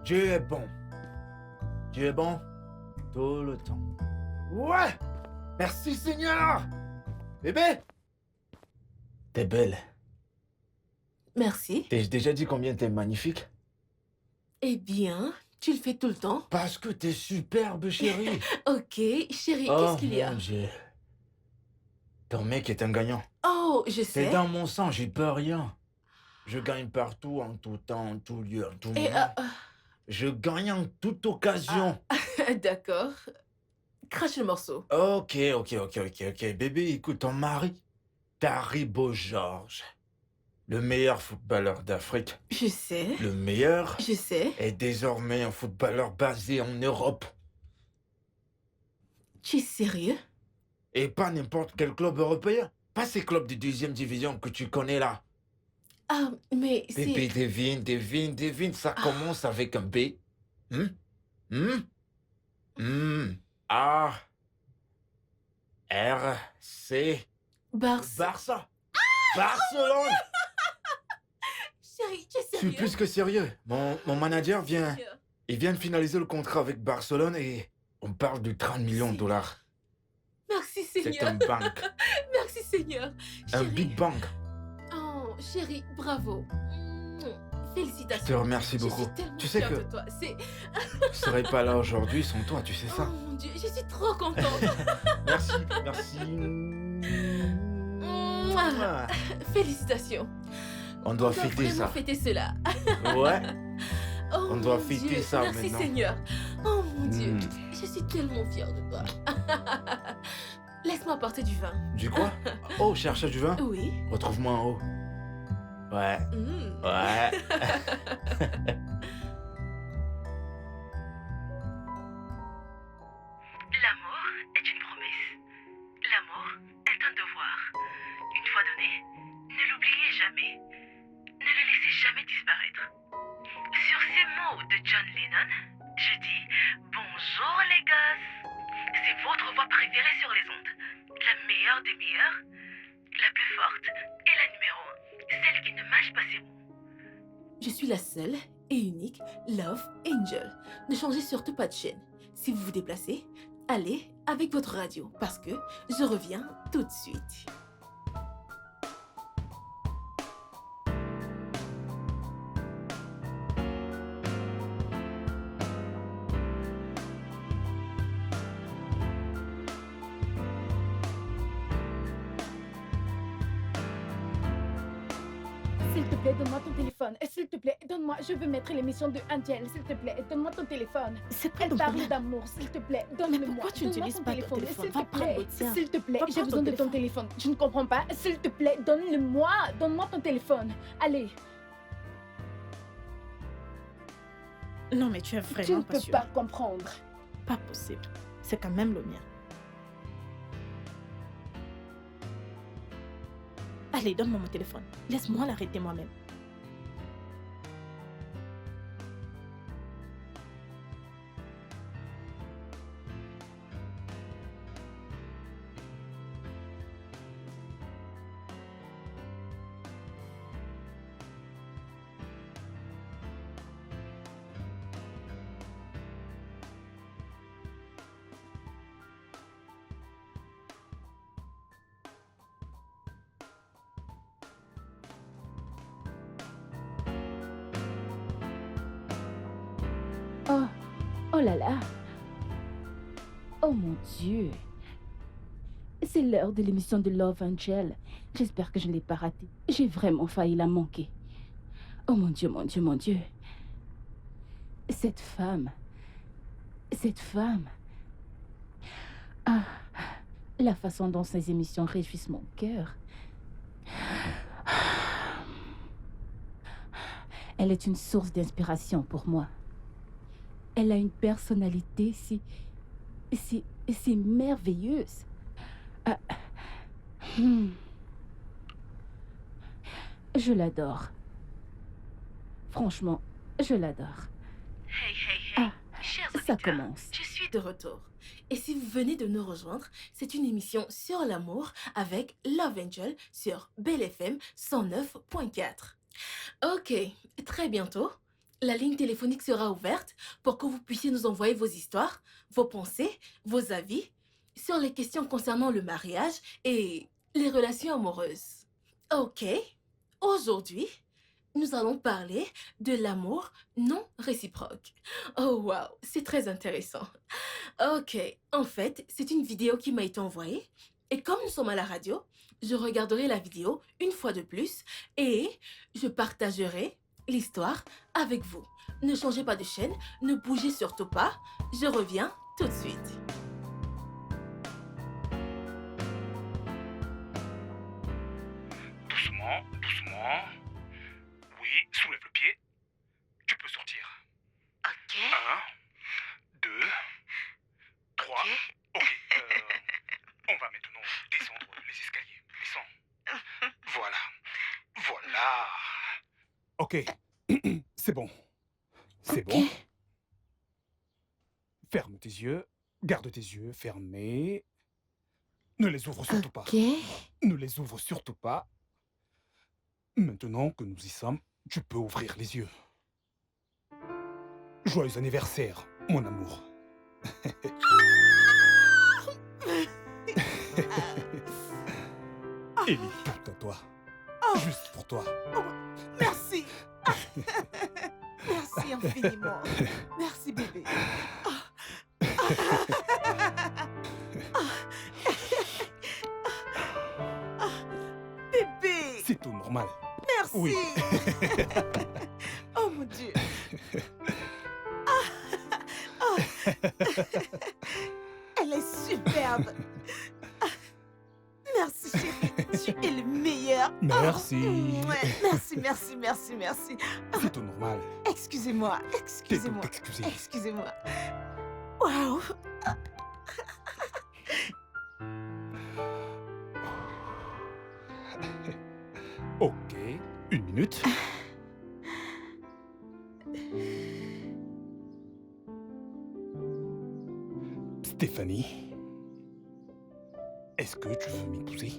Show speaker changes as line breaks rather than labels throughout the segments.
Dieu est bon. Dieu est bon tout le temps. Ouais! Merci Seigneur! Bébé! T'es belle.
Merci.
T'ai déjà dit combien t'es magnifique?
Eh bien, tu le fais tout le temps.
Parce que t'es superbe, chérie.
Ok, chérie,
Oh
qu'est-ce qu'il y a?
mon Dieu. Ton mec est un gagnant.
Oh, je
T'es
sais.
dans mon sang, j'y peux rien. Je gagne partout, en tout temps, en tout lieu, en tout
Et
moment. Je gagne en toute occasion.
d'accord. Crache le morceau.
Ok. Bébé, écoute, ton mari, Taribo Georges, le meilleur footballeur d'Afrique,
Je sais.
le meilleur,
Je sais.
est désormais un footballeur basé en Europe.
Tu es sérieux?
Et pas n'importe quel club européen. Pas ces clubs de deuxième division que tu connais là.
Ah, mais
Bébé,
c'est...
devine, ça commence avec un B. A, R, C, Barça. Barcelone.
Chérie, tu es
Je suis
sérieux?
plus que sérieux. Mon manager vient...
Sérieux.
Il vient de finaliser le contrat avec Barcelone et on parle de 30 millions de dollars.
Merci
C'est
Seigneur.
un banque.
Merci Seigneur.
Un
Chérie.
big bank.
Oh, chérie, bravo. Félicitations.
Je te remercie
Je
beaucoup.
suis tellement
Tu sais
fière
que
de toi. C'est...
je serais pas là aujourd'hui sans toi, tu sais
Oh
ça.
mon Dieu, je suis trop contente.
Merci.
Mouah. Félicitations.
On doit
On
fêter
vraiment
ça.
fêter cela.
Ouais.
Oh
On doit
mon
fêter
Dieu.
ça
Merci
maintenant.
Seigneur. Oh mon Dieu,
Mm.
je suis tellement fière de toi. Laisse-moi apporter du vin.
Du quoi? Oh, cherche du vin?
Oui.
Retrouve-moi en haut. Ouais.
Mm.
Ouais.
L'amour est une promesse. L'amour est un devoir. Une fois donné, ne l'oubliez jamais. Ne le laissez jamais disparaître. Sur ces mots de John Lennon, je dis bonjour les gosses. C'est votre voix préférée sur les ondes. La meilleure des meilleures, la plus forte et la numéro 1. Celle qui ne mâche pas ses mots.
Je suis la seule et unique Love Angel. Ne changez surtout pas de chaîne. Si vous vous déplacez, allez avec votre radio parce que je reviens tout de suite.
S'il te plaît, donne-moi ton téléphone. S'il te plaît, donne-moi. Je veux mettre l'émission de Angel. S'il te plaît, donne-moi ton téléphone.
C'est quoi
Elle
ton
parle
problème?
d'amour. S'il te plaît,
Mais
donne-le-moi.
pourquoi tu
Donne-moi
n'utilises
ton
pas ton téléphone?
S'il
Va
te
prendre
plaît,
le tien.
s'il te plaît,
Va
j'ai
prendre
besoin
ton
de ton téléphone. Je ne comprends pas. S'il te plaît, donne-le-moi. Donne-moi ton téléphone. Allez,
Non, mais tu es
tu
vraiment
ne
pas
peux
sûr.
pas comprendre.
Pas possible. C'est quand même le mien. Allez, donne-moi mon téléphone. Laisse-moi l'arrêter moi-même.
Oh, oh là là. Oh mon Dieu. C'est l'heure de l'émission de Love Angel. J'espère que je ne l'ai pas ratée. J'ai vraiment failli la manquer. Oh mon Dieu, mon Dieu, mon Dieu. Cette femme. Cette femme. Ah, la façon dont ces émissions réjouissent mon cœur. Elle est une source d'inspiration pour moi. Elle a une personnalité si merveilleuse. Ah, Je l'adore. Franchement, je l'adore.
Hey, hey, hey.
Ah,
Chers
ça
auditeurs,
commence.
Je suis de retour. Et si vous venez de nous rejoindre, c'est une émission sur l'amour avec Love Angel sur Belle FM 109.4. Ok, très bientôt, La ligne téléphonique sera ouverte pour que vous puissiez nous envoyer vos histoires, vos pensées, vos avis sur les questions concernant le mariage et les relations amoureuses. Ok, aujourd'hui, nous allons parler de l'amour non réciproque. Oh wow, c'est très intéressant. Ok, en fait, c'est une vidéo qui m'a été envoyée et comme nous sommes à la radio, je regarderai la vidéo une fois de plus et je partagerai l'histoire avec vous. Ne changez pas de chaîne, ne bougez surtout pas. Je reviens tout de suite.
Doucement, doucement. Oui, soulève le pied. Tu peux sortir.
Ok.
1, 2, 3. Ok. On va maintenant descendre les escaliers. Descends. Voilà. Voilà. Ok. C'est bon. C'est bon. Ferme tes yeux. Garde tes yeux fermés. Ne les ouvre surtout pas. Ne les ouvre surtout pas. Maintenant que nous y sommes, tu peux ouvrir les yeux. Joyeux anniversaire, mon amour. Ellie, tout à toi. Juste pour toi.
Merci. Merci infiniment. Merci bébé. Bébé,
C'est tout normal.
merci.
Oui.
Oh mon Dieu. Elle est superbe. Merci chérie, tu es le meilleur.
Merci.
Ouais. Merci, merci, merci, merci.
C'est tout normal.
Excusez-moi,
T'es
excusez-moi.
tout excusé.
Excusez-moi. Waouh.
Ok, 1 minute. Stéphanie, est-ce que tu veux m'épouser?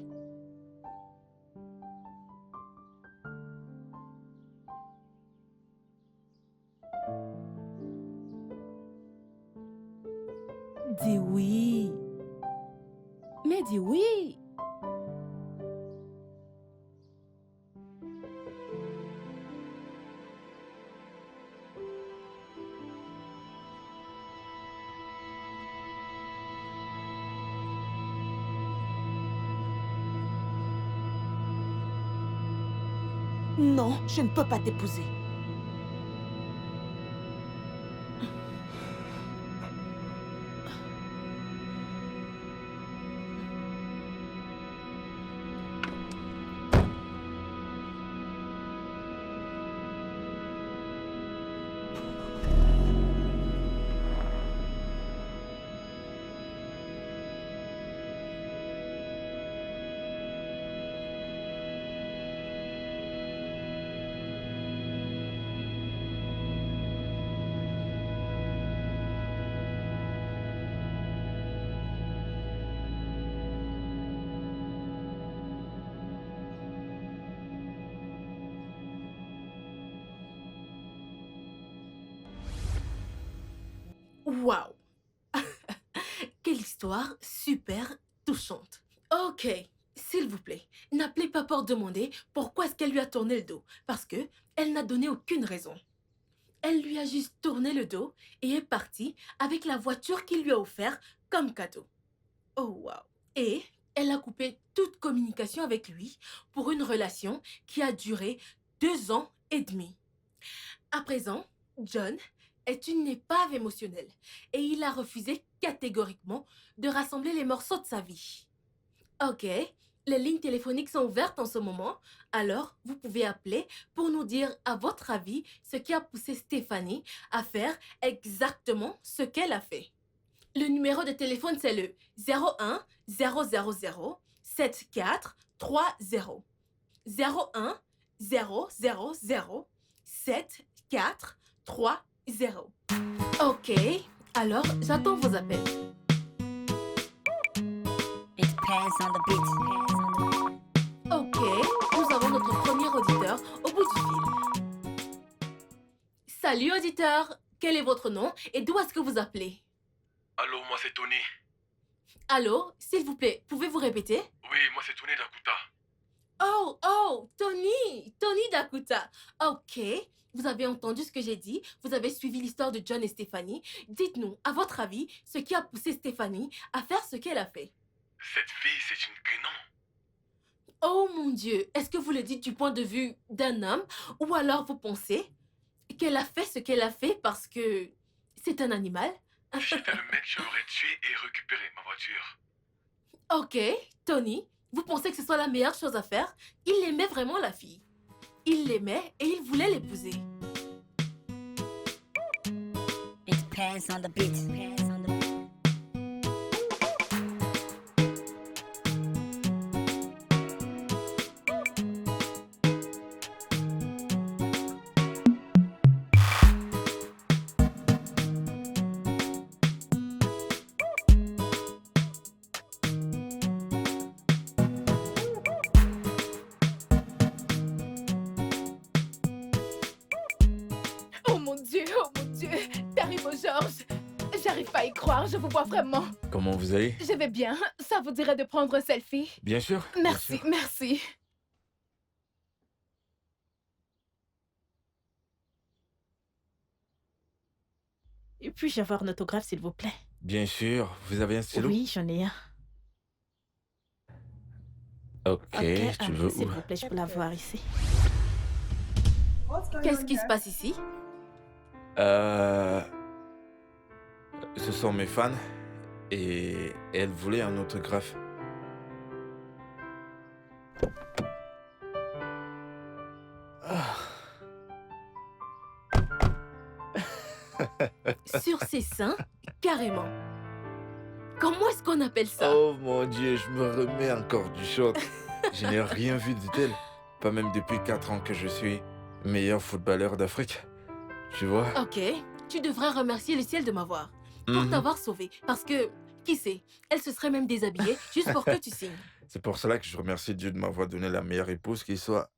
Dis oui.
Mais dis oui.
Non, je ne peux pas t'épouser.
Waouh! Quelle histoire super touchante. Ok, s'il vous plaît, n'appelez pas pour demander pourquoi est-ce qu'elle lui a tourné le dos, parce que elle n'a donné aucune raison. Elle lui a juste tourné le dos et est partie avec la voiture qu'il lui a offert comme cadeau. Oh waouh! Et elle a coupé toute communication avec lui pour une relation qui a duré 2 ans et demi. À présent, John est une épave émotionnelle et il a refusé catégoriquement de rassembler les morceaux de sa vie. Ok, les lignes téléphoniques sont ouvertes en ce moment, alors vous pouvez appeler pour nous dire à votre avis ce qui a poussé Stéphanie à faire exactement ce qu'elle a fait. Le numéro de téléphone c'est le 01 000 74 30. 01 000 74 30. Ok, alors j'attends vos appels.
It depends on the beat.
Ok, nous avons notre premier auditeur au bout du fil. Salut auditeur, quel est votre nom et d'où est-ce que vous appelez?
Allô, moi c'est Tony.
Allô, s'il vous plaît, pouvez-vous répéter?
Oui, moi c'est Tony d'Akuta.
Oh, Tony Dakuta. Ok, vous avez entendu ce que j'ai dit, vous avez suivi l'histoire de John et Stéphanie. Dites-nous, à votre avis, ce qui a poussé Stéphanie à faire ce qu'elle a fait.
Cette fille, c'est une guénon.
Oh mon Dieu, est-ce que vous le dites du point de vue d'un homme ou alors vous pensez qu'elle a fait ce qu'elle a fait parce que c'est un animal?
Si j'étais le mec, je l'aurais tué et récupéré ma voiture.
Ok, Tony, vous pensez que ce soit la meilleure chose à faire? Il aimait vraiment la fille. Il l'aimait et il voulait l'épouser.
It depends on the beat.
Oh mon Dieu, t'arrives Georges. J'arrive pas à y croire, je vous vois vraiment.
Comment vous allez?
Je vais bien, ça vous dirait de prendre un selfie?
Bien sûr.
Merci, merci.
Et puis-je avoir un autographe, s'il vous plaît?
Bien sûr. Vous avez un stylo?
Oui, j'en ai un.
Ok,
Ok,
tu veux
s'il
où?
vous plaît, je peux l'avoir ici.
Qu'est-ce qui se passe ici?
Ce sont mes fans et elles voulaient un autographe. Ah.
Sur ses seins? Carrément. Comment est-ce qu'on appelle ça?
Oh mon Dieu, je me remets encore du choc. Je n'ai rien vu de tel. Pas même depuis 4 ans que je suis meilleur footballeur d'Afrique. Tu vois?
Ok, tu devrais remercier le ciel de m'avoir. Pour
Mhm.
t'avoir sauvé. Parce que, qui sait, elle se serait même déshabillée juste pour que tu signes.
C'est pour cela que je remercie Dieu de m'avoir donné la meilleure épouse qui soit.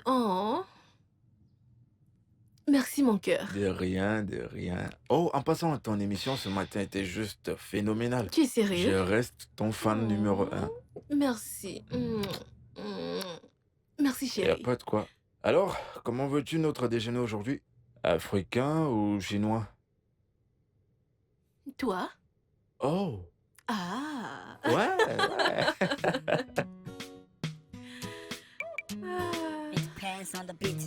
Oh. Merci mon cœur.
De rien, de rien. Oh, en passant, ton émission ce matin était juste phénoménale.
Tu es
Je
sérieux?
reste ton fan numéro 1.
Merci. Merci
Y a
chérie.
pas de quoi. Alors, comment veux-tu notre déjeuner aujourd'hui? Africain ou chinois?
Toi?
Oh,
Ah.
ouais, ouais.
It depends on the beat.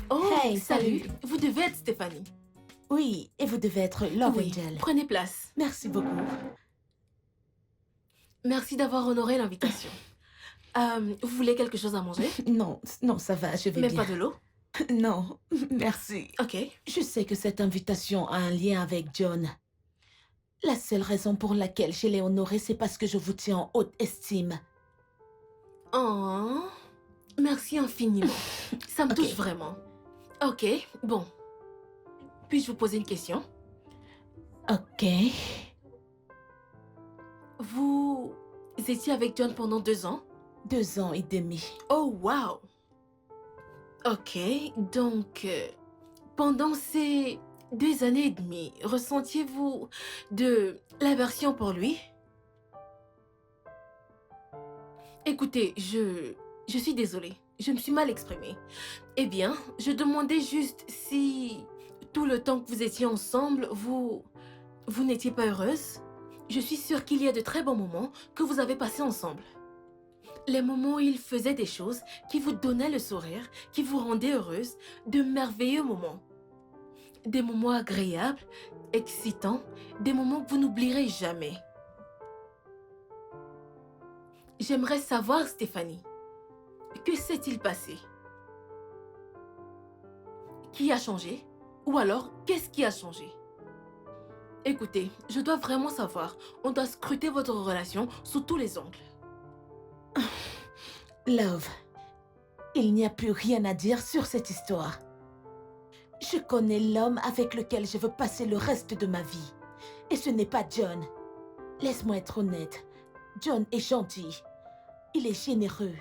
Oh,
Hey,
salut.
salut.
Vous devez être Stéphanie.
Oui, et vous devez être Love
Oui,
Angel.
prenez place.
Merci beaucoup.
Merci d'avoir honoré l'invitation. Vous voulez quelque chose à manger?
Non, non, ça va, je vais
Même
bien.
pas de l'eau?
Non, merci.
Ok.
Je sais que cette invitation a un lien avec John. La seule raison pour laquelle je l'ai honoré, c'est parce que je vous tiens en haute estime.
Oh, merci infiniment. Ça me
Ok.
touche vraiment. Ok, bon. Puis-je vous poser une question?
Ok.
Vous étiez avec John pendant 2 ans?
2 ans et demi.
Oh, wow! Ok, donc, pendant ces 2 années et demie, ressentiez-vous de l'aversion pour lui? Écoutez, je suis désolée. Je me suis mal exprimée. Eh bien, je demandais juste si tout le temps que vous étiez ensemble, vous n'étiez pas heureuse. Je suis sûre qu'il y a de très bons moments que vous avez passés ensemble. Les moments où il faisait des choses qui vous donnaient le sourire, qui vous rendaient heureuse, de merveilleux moments. Des moments agréables, excitants, des moments que vous n'oublierez jamais. J'aimerais savoir, Stéphanie, que s'est-il passé? Qui a changé? Ou alors, qu'est-ce qui a changé? Écoutez, je dois vraiment savoir. On doit scruter votre relation sous tous les angles.
Love, il n'y a plus rien à dire sur cette histoire. Je connais l'homme avec lequel je veux passer le reste de ma vie. Et ce n'est pas John. Laisse-moi être honnête. John est gentil. Il est généreux.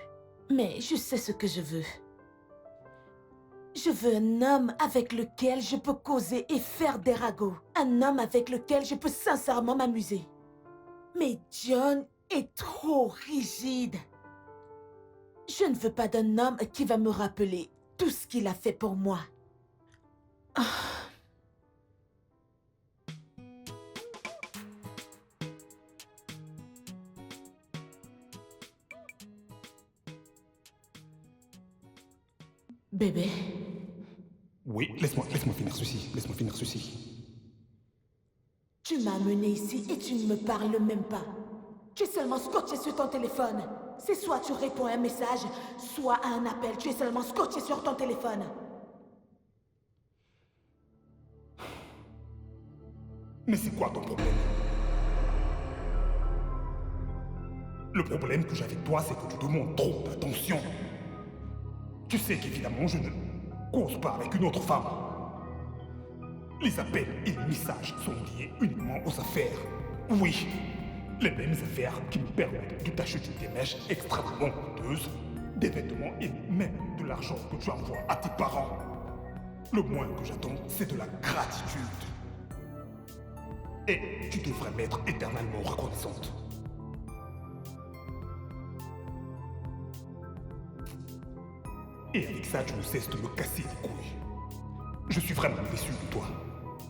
Mais je sais ce que je veux. Je veux un homme avec lequel je peux causer et faire des ragots. Un homme avec lequel je peux sincèrement m'amuser. Mais John est trop rigide. Je ne veux pas d'un homme qui va me rappeler tout ce qu'il a fait pour moi. Bébé.
Oui, laisse-moi finir ceci. Laisse-moi finir ceci.
Tu m'as amené ici et tu ne me parles même pas. Tu es seulement scotché sur ton téléphone. C'est soit tu réponds à un message, soit à un appel. Tu es seulement scotché sur ton téléphone.
Mais c'est quoi ton problème? Le problème que j'ai avec toi, c'est que tu demandes trop d'attention. Tu sais qu'évidemment, je ne cause pas avec une autre femme. Les appels et les messages sont liés uniquement aux affaires. Oui, les mêmes affaires qui me permettent de t'acheter des mèches extrêmement coûteuses, des vêtements et même de l'argent que tu envoies à tes parents. Le moins que j'attends, c'est de la gratitude. Et tu devrais m'être éternellement reconnaissante. Et avec ça, tu ne cesses de me casser les couilles. Je suis vraiment déçu de toi.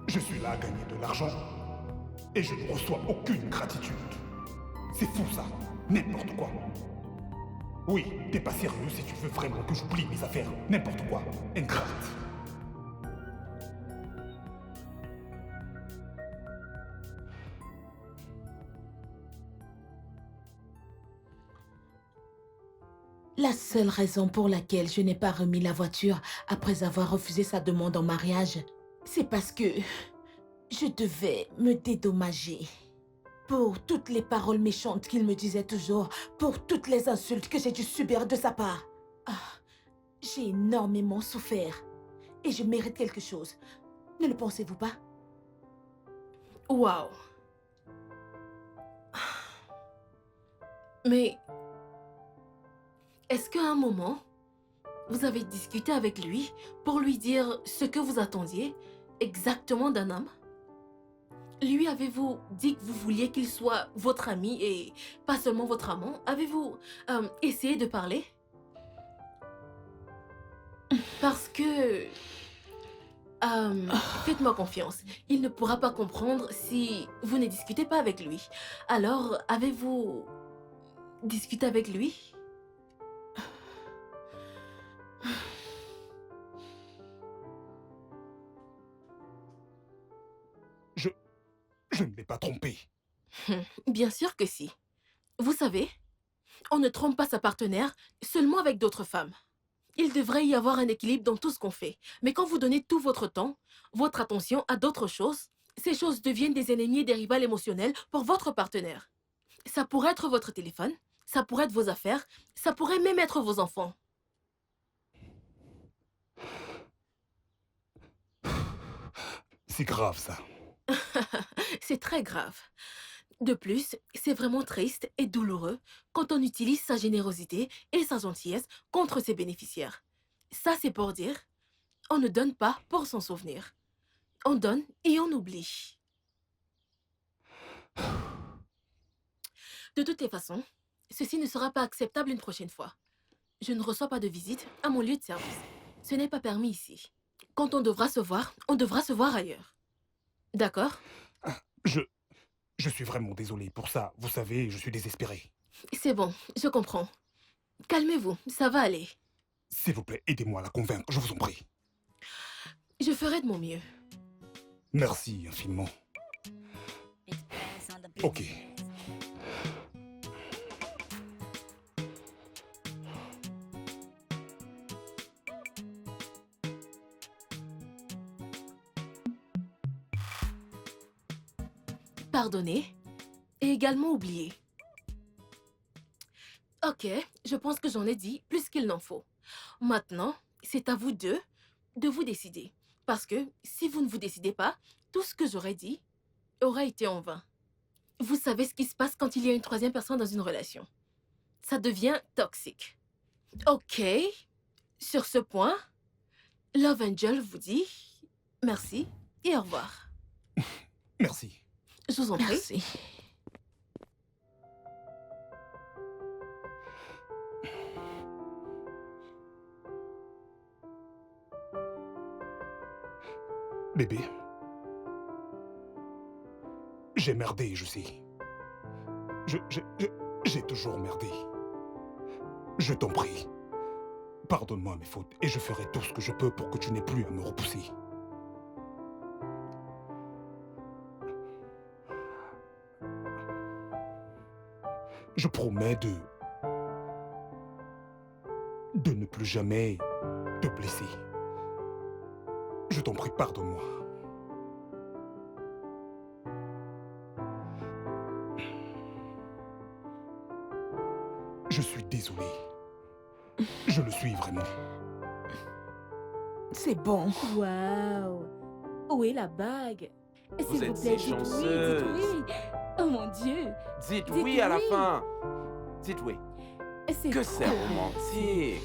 Je suis là à gagner de l'argent et je ne reçois aucune gratitude. C'est fou ça, n'importe quoi. Oui, t'es pas sérieux si tu veux vraiment que j'oublie mes affaires. N'importe quoi, ingrate.
La seule raison pour laquelle je n'ai pas remis la voiture après avoir refusé sa demande en mariage, c'est parce que je devais me dédommager. Pour toutes les paroles méchantes qu'il me disait toujours, pour toutes les insultes que j'ai dû subir de sa part. J'ai énormément souffert et je mérite quelque chose. Ne le pensez-vous pas?
Waouh. Mais est-ce qu'à un moment, vous avez discuté avec lui pour lui dire ce que vous attendiez exactement d'un homme? Lui, avez-vous dit que vous vouliez qu'il soit votre ami et pas seulement votre amant? Avez-vous essayé de parler? Parce que... faites-moi confiance. Il ne pourra pas comprendre si vous ne discutez pas avec lui. Alors, avez-vous discuté avec lui?
Je ne l'ai pas trompé.
Bien sûr que si. Vous savez, on ne trompe pas sa partenaire seulement avec d'autres femmes. Il devrait y avoir un équilibre dans tout ce qu'on fait. Mais quand vous donnez tout votre temps, votre attention à d'autres choses, ces choses deviennent des ennemis et des rivales émotionnels pour votre partenaire. Ça pourrait être votre téléphone, ça pourrait être vos affaires, ça pourrait même être vos enfants.
C'est grave ça.
C'est très grave. De plus, c'est vraiment triste et douloureux quand on utilise sa générosité et sa gentillesse contre ses bénéficiaires. Ça, c'est pour dire, on ne donne pas pour s'en souvenir. On donne et on oublie. De toutes les façons, Ceci ne sera pas acceptable une prochaine fois. Je ne reçois pas de visite à mon lieu de service. Ce n'est pas permis ici. Quand on devra se voir ailleurs. D'accord?
Je suis vraiment désolé pour ça. Vous savez, je suis désespéré.
C'est bon, je comprends. Calmez-vous, ça va aller.
S'il vous plaît, aidez-moi à la convaincre, je vous en prie.
Je ferai de mon mieux.
Merci infiniment. Ok.
Pardonner et également oublier. Ok, je pense que j'en ai dit plus qu'il n'en faut. Maintenant, c'est à vous deux de vous décider. Parce que si vous ne vous décidez pas, tout ce que j'aurais dit aura été en vain. Vous savez ce qui se passe quand il y a une troisième personne dans une relation. Ça devient toxique. Ok, sur ce point, Love Angel vous dit merci et au revoir.
Merci.
Je vous en prie.
Merci.
Bébé. J'ai merdé, je sais. J'ai toujours merdé. Je t'en prie. Pardonne-moi mes fautes et je ferai tout ce que je peux pour que tu n'aies plus à me repousser. Je promets de ne plus jamais te blesser. Je t'en prie, pardonne-moi. Je suis désolé. Je le suis vraiment.
C'est bon.
Waouh! Où est la bague?
Vous
S'il
êtes
vous plaît,
si
dites
chanceuse.
oui, dites oui. Oh mon Dieu!
Dites
Dites
oui à la
oui.
fin. Dites oui.
C'est
Que c'est
cool.
romantique.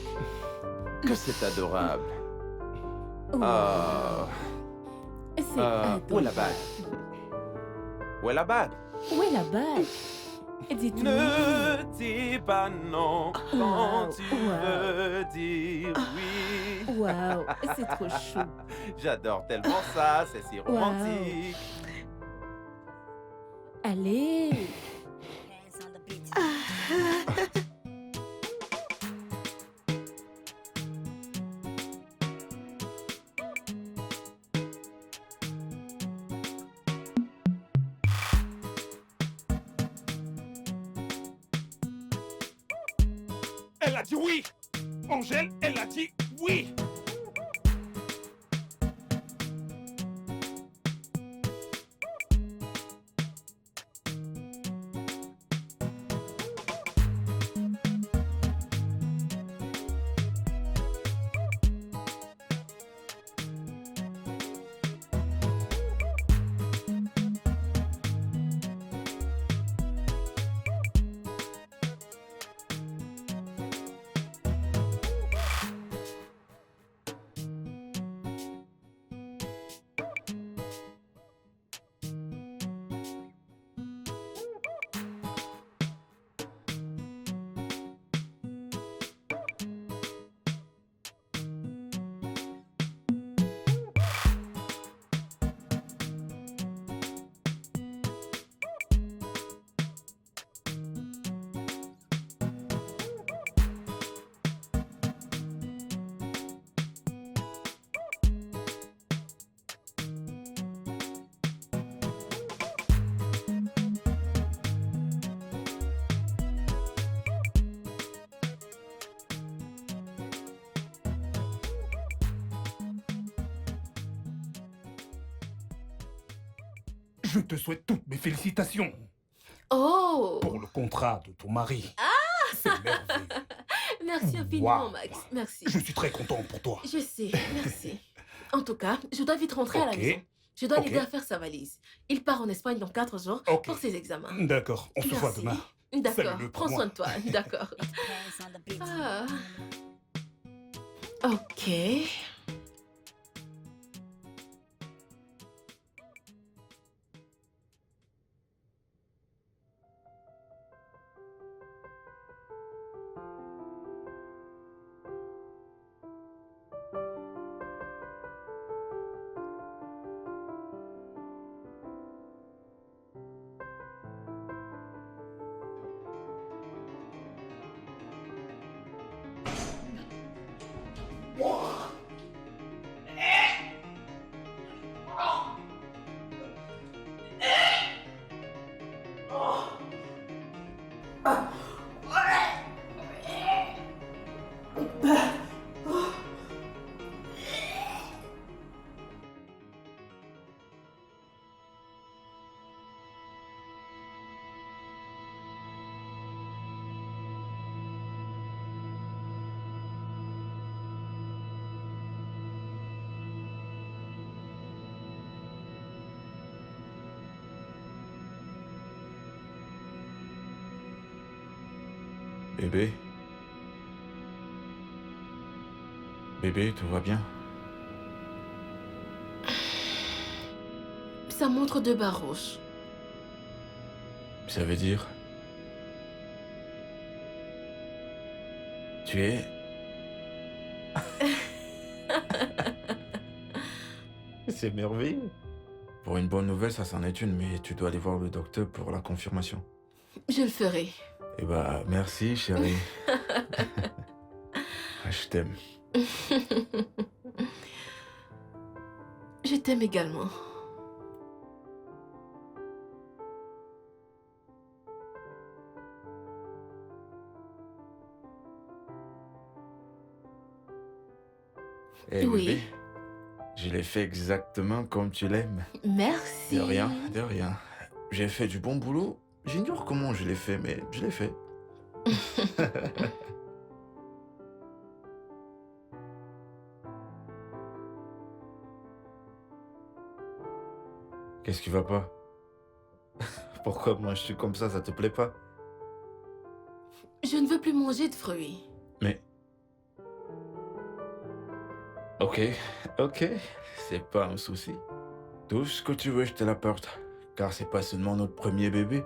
Que c'est adorable.
Wow.
Ah.
C'est
Où est la
adorable.
bague? Où est la bague?
Où est la bague? Dites oui.
Ne dis pas non quand
Wow,
tu
wow.
veux dire oui.
Waouh, c'est trop chou.
J'adore tellement ça, c'est si
Wow.
romantique.
Allez!
Hands on the beat.
Elle a dit oui. Angèle, elle a dit oui. Je te souhaite toutes mes félicitations
Oh!
pour le contrat de ton mari. C'est merveilleux.
Merci infiniment,
Wow.
Max. Merci.
Je suis très content pour toi.
Je sais, merci. En tout cas, je dois vite rentrer à la
Ok.
maison. Je dois
Ok.
l'aider à faire sa valise. Il part en Espagne dans 4 jours
Ok.
pour ses examens.
D'accord, on se voit
Merci.
demain.
D'accord,
Salue-le pour
prends
moi.
soin de toi. D'accord.
Hands on the beat.
Ah. Ok.
Bébé? Bébé, tout va bien?
Ça montre 2 barres rouges.
Ça veut dire? Tu es... C'est merveilleux. Pour une bonne nouvelle, ça c'en est une, mais tu dois aller voir le docteur pour la confirmation.
Je le ferai.
Eh bah, merci, chérie. Je t'aime.
Je t'aime également.
Eh
Oui.
bébé, je l'ai fait exactement comme tu l'aimes.
Merci.
De rien, de rien. J'ai fait du bon boulot. J'ignore comment je l'ai fait, mais je l'ai fait. Qu'est-ce qui va pas? Pourquoi moi je suis comme ça te plaît pas?
Je ne veux plus manger de fruits.
Mais... Ok, c'est pas un souci. Tout ce que tu veux, je te l'apporte. Car c'est pas seulement notre premier bébé.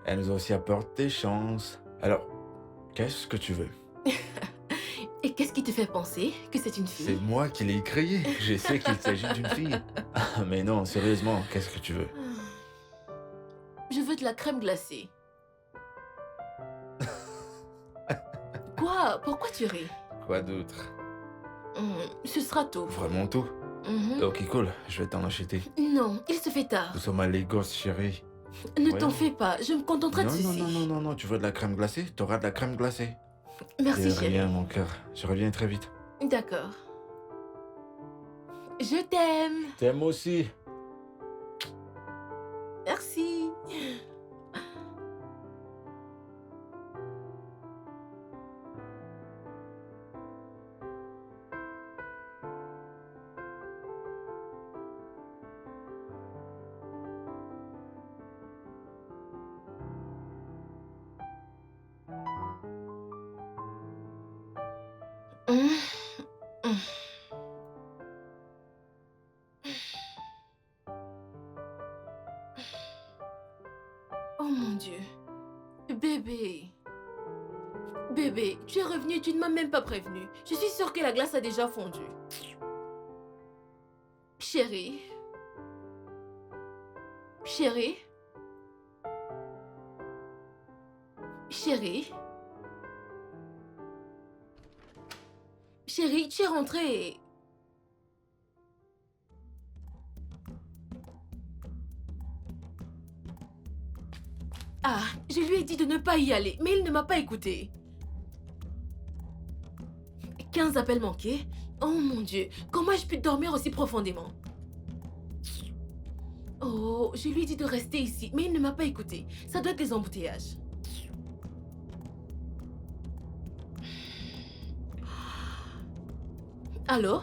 Elle nous a aussi apporté chance. Alors, qu'est-ce que tu veux?
Et qu'est-ce qui te fait penser que c'est une
C'est
fille?
moi qui l'ai créé. Je sais qu'il s'agit d'une fille. Mais non, sérieusement, qu'est-ce que tu veux?
Je veux de la crème glacée. Quoi? Pourquoi tu ris?
Quoi d'autre?
Ce sera tout.
Vraiment tout? Ok, cool, je vais t'en acheter.
Non, il se fait tard.
Nous sommes à Lagos, chérie.
Ne
Voyons.
t'en fais pas, je me contenterai de
Non,
ceci.
non, tu veux de la crème glacée? T'auras de la crème glacée.
Merci,
De
chérie.
rien, mon cœur. Je reviens très vite.
D'accord. Je t'aime.
T'aimes aussi.
Merci. Oh mon Dieu. Bébé. Bébé, tu es revenu et tu ne m'as même pas prévenu. Je suis sûre que la glace a déjà fondu. Chérie. Chérie. Chérie. Chérie, tu es rentrée. Ah, je lui ai dit de ne pas y aller, mais il ne m'a pas écouté. 15 appels manqués. Oh mon Dieu, comment ai-je pu dormir aussi profondément? Oh, je lui ai dit de rester ici, mais il ne m'a pas écouté. Ça doit être les embouteillages. Allô?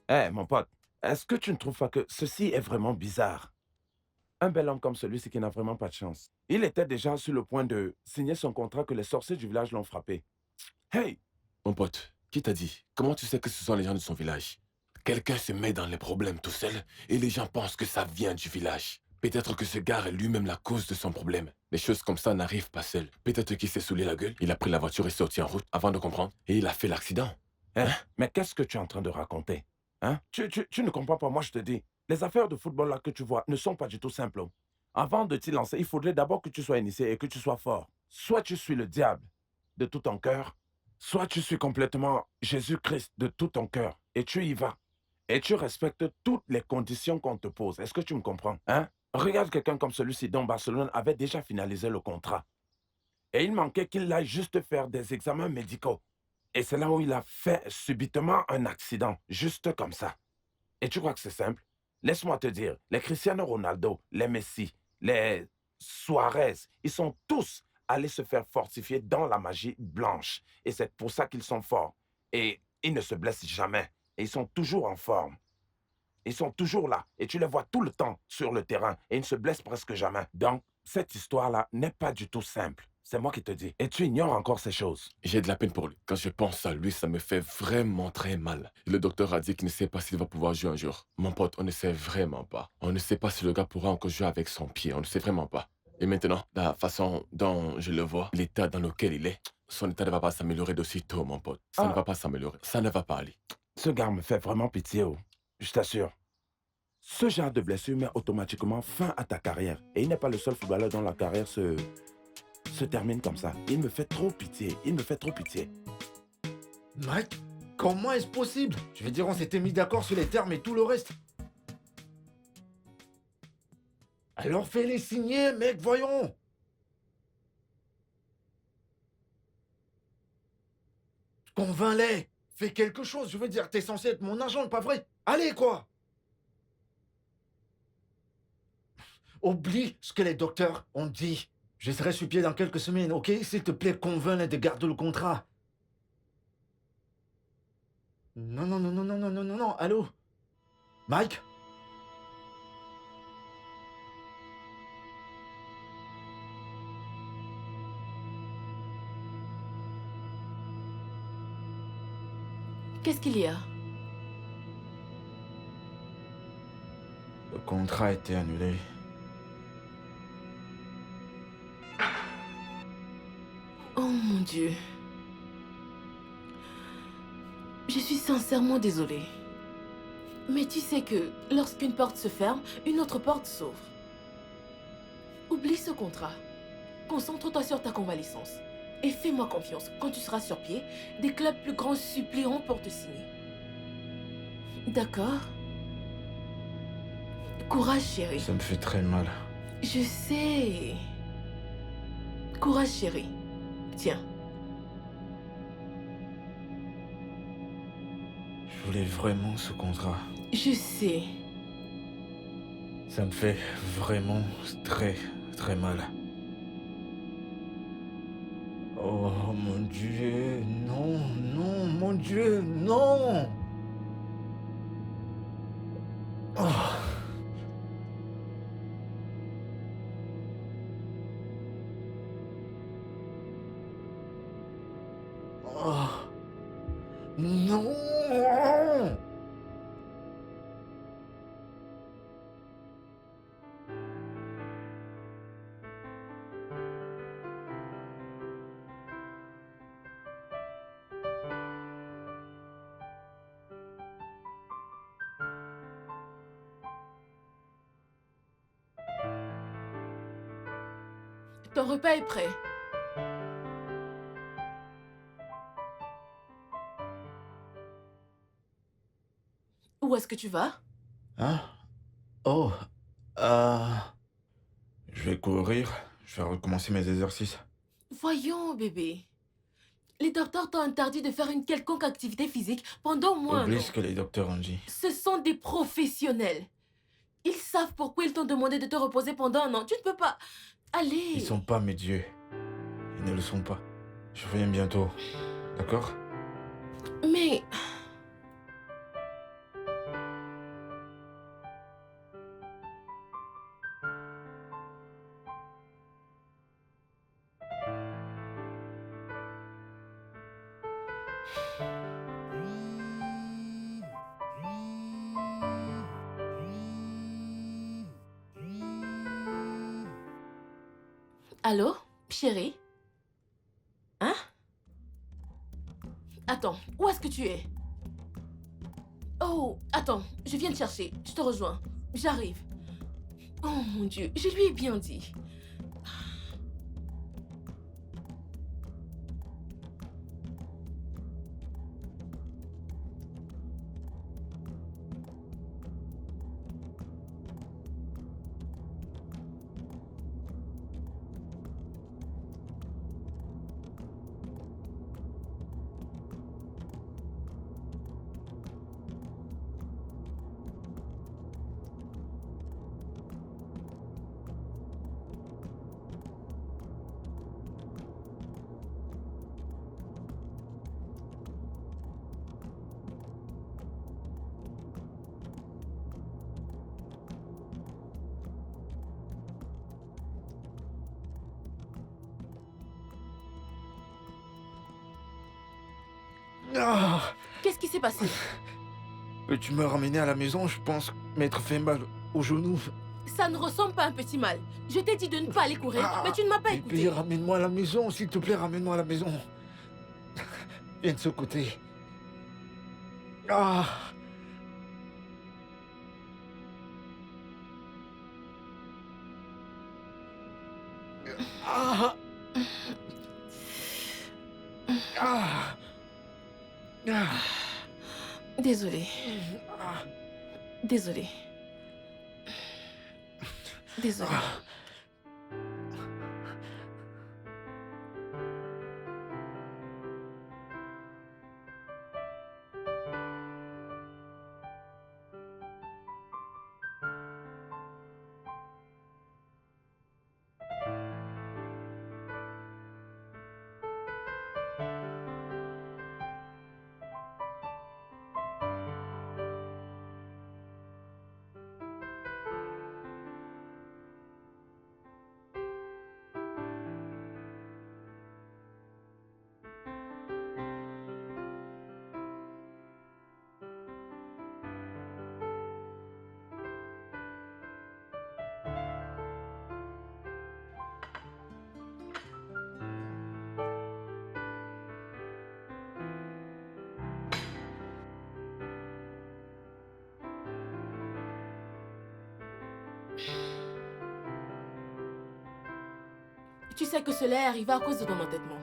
Eh, mon pote, est-ce que tu ne trouves pas que ceci est vraiment bizarre? Un bel homme comme celui-ci qui n'a vraiment pas de chance. Il était déjà sur le point de signer son contrat que les sorciers du village l'ont frappé. Hey!
Mon pote, qui t'a dit? Comment tu sais que ce sont les gens de son village? Quelqu'un se met dans les problèmes tout seul et les gens pensent que ça vient du village. Peut-être que ce gars est lui-même la cause de son problème. Les choses comme ça n'arrivent pas seules. Peut-être qu'il s'est saoulé la gueule, il a pris la voiture et sorti en route avant de comprendre et il a fait l'accident.
Hein? Mais qu'est-ce que tu es en train de raconter? Hein? Tu ne comprends pas, moi je te dis. Les affaires de football là que tu vois ne sont pas du tout simples. Avant de t'y lancer, il faudrait d'abord que tu sois initié et que tu sois fort. Soit tu suis le diable de tout ton cœur, soit tu suis complètement Jésus-Christ de tout ton cœur et tu y vas. Et tu respectes toutes les conditions qu'on te pose. Est-ce que tu me comprends? Hein? Regarde quelqu'un comme celui-ci dont Barcelone avait déjà finalisé le contrat. Et il manquait qu'il aille juste faire des examens médicaux. Et c'est là où il a fait subitement un accident, juste comme ça. Et tu crois que c'est simple? Laisse-moi te dire, les Cristiano Ronaldo, les Messi, les Suarez, ils sont tous allés se faire fortifier dans la magie blanche. Et c'est pour ça qu'ils sont forts. Et ils ne se blessent jamais. Et ils sont toujours en forme. Ils sont toujours là. Et tu les vois tout le temps sur le terrain. Et ils ne se blessent presque jamais. Donc, cette histoire-là n'est pas du tout simple. C'est moi qui te dis. Et tu ignores encore ces choses.
J'ai de la peine pour lui. Quand je pense à lui, ça me fait vraiment très mal. Et le docteur a dit qu'il ne sait pas s'il va pouvoir jouer un jour. Mon pote, on ne sait vraiment pas. On ne sait pas si le gars pourra encore jouer avec son pied. On ne sait vraiment pas. Et maintenant, la façon dont je le vois, l'état dans lequel il est, son état ne va pas s'améliorer d'aussitôt, mon pote. Ça ne va pas s'améliorer. Ça ne va pas aller.
Ce gars me fait vraiment pitié, je t'assure. Ce genre de blessure met automatiquement fin à ta carrière. Et il n'est pas le seul footballeur dont la carrière se termine comme ça. Il me fait trop pitié. Il me fait trop pitié.
Mike, comment est-ce possible? Je veux dire, on s'était mis d'accord sur les termes et tout le reste. Alors fais-les signer, mec, voyons. Convainc-les. Fais quelque chose. Je veux dire, t'es censé être mon agent, pas vrai? Allez, quoi. Oublie ce que les docteurs ont dit. Je serai sur pied dans quelques semaines, ok? S'il te plaît, convainc-les de garder le contrat. Non, non, non, non, non, non, non, non, non. Allô? Mike?
Qu'est-ce qu'il y a?
Le contrat a été annulé.
Oh mon Dieu. Je suis sincèrement désolée. Mais tu sais que lorsqu'une porte se ferme, une autre porte s'ouvre. Oublie ce contrat. Concentre-toi sur ta convalescence. Et fais-moi confiance, quand tu seras sur pied, des clubs plus grands supplieront pour te signer. D'accord? Courage, chérie.
Ça me fait très mal.
Je sais. Courage, chérie. Tiens.
Je voulais vraiment ce contrat.
Je sais.
Ça me fait vraiment très, très mal. Oh mon Dieu, non, non, mon Dieu, non! Oh. Oh. Non!
Ton repas est prêt. Où est-ce que tu vas?
Hein? Oh, je vais courir, je vais recommencer mes exercices.
Voyons, bébé. Les docteurs t'ont interdit de faire une quelconque activité physique pendant au moins un
Oublie
an.
ce que les docteurs ont dit.
Ce sont des professionnels. Ils savent pourquoi ils t'ont demandé de te reposer pendant un an. Tu ne peux pas... Allez.
Ils sont pas mes dieux. Ils ne le sont pas. Je reviens bientôt. D'accord?
Mais... Allô, chérie? Hein? Attends, où est-ce que tu es? Oh, attends, je viens te chercher. Je te rejoins. J'arrive. Oh mon Dieu, je lui ai bien dit.
Ah,
Qu'est-ce qui s'est passé?
peux-tu me ramener à la maison? Je pense m'être fait mal au genou.
Ça ne ressemble pas à un petit mal. Je t'ai dit de ne pas aller courir, mais tu ne m'as pas
Bébé,
écouté.
ramène-moi à la maison, s'il te plaît, ramène-moi à la maison. Viens de ce côté. Ah. Ah. Ah. Ah.
Désolée. Désolée. Désolée. Tu sais que cela est arrivé à cause de ton entêtement.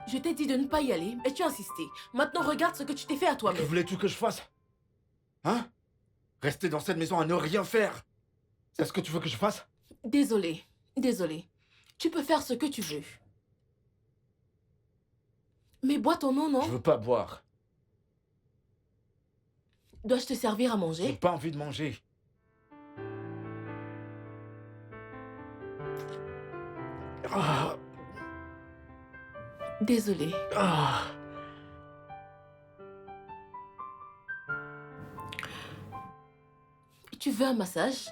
Je t'ai dit de ne pas y aller, mais tu as insisté. Maintenant, regarde ce que tu t'es fait à
Que
toi-même.
voulais-tu que je fasse? Hein? Rester dans cette maison à ne rien faire? C'est ce que tu veux que je fasse?
Désolée, désolée. Tu peux faire ce que tu veux. Mais bois ton eau, non?
Je veux pas boire.
Dois-je te servir à
J'ai
manger?
pas envie de manger. Ah.
Désolée.
Ah.
Tu veux un massage?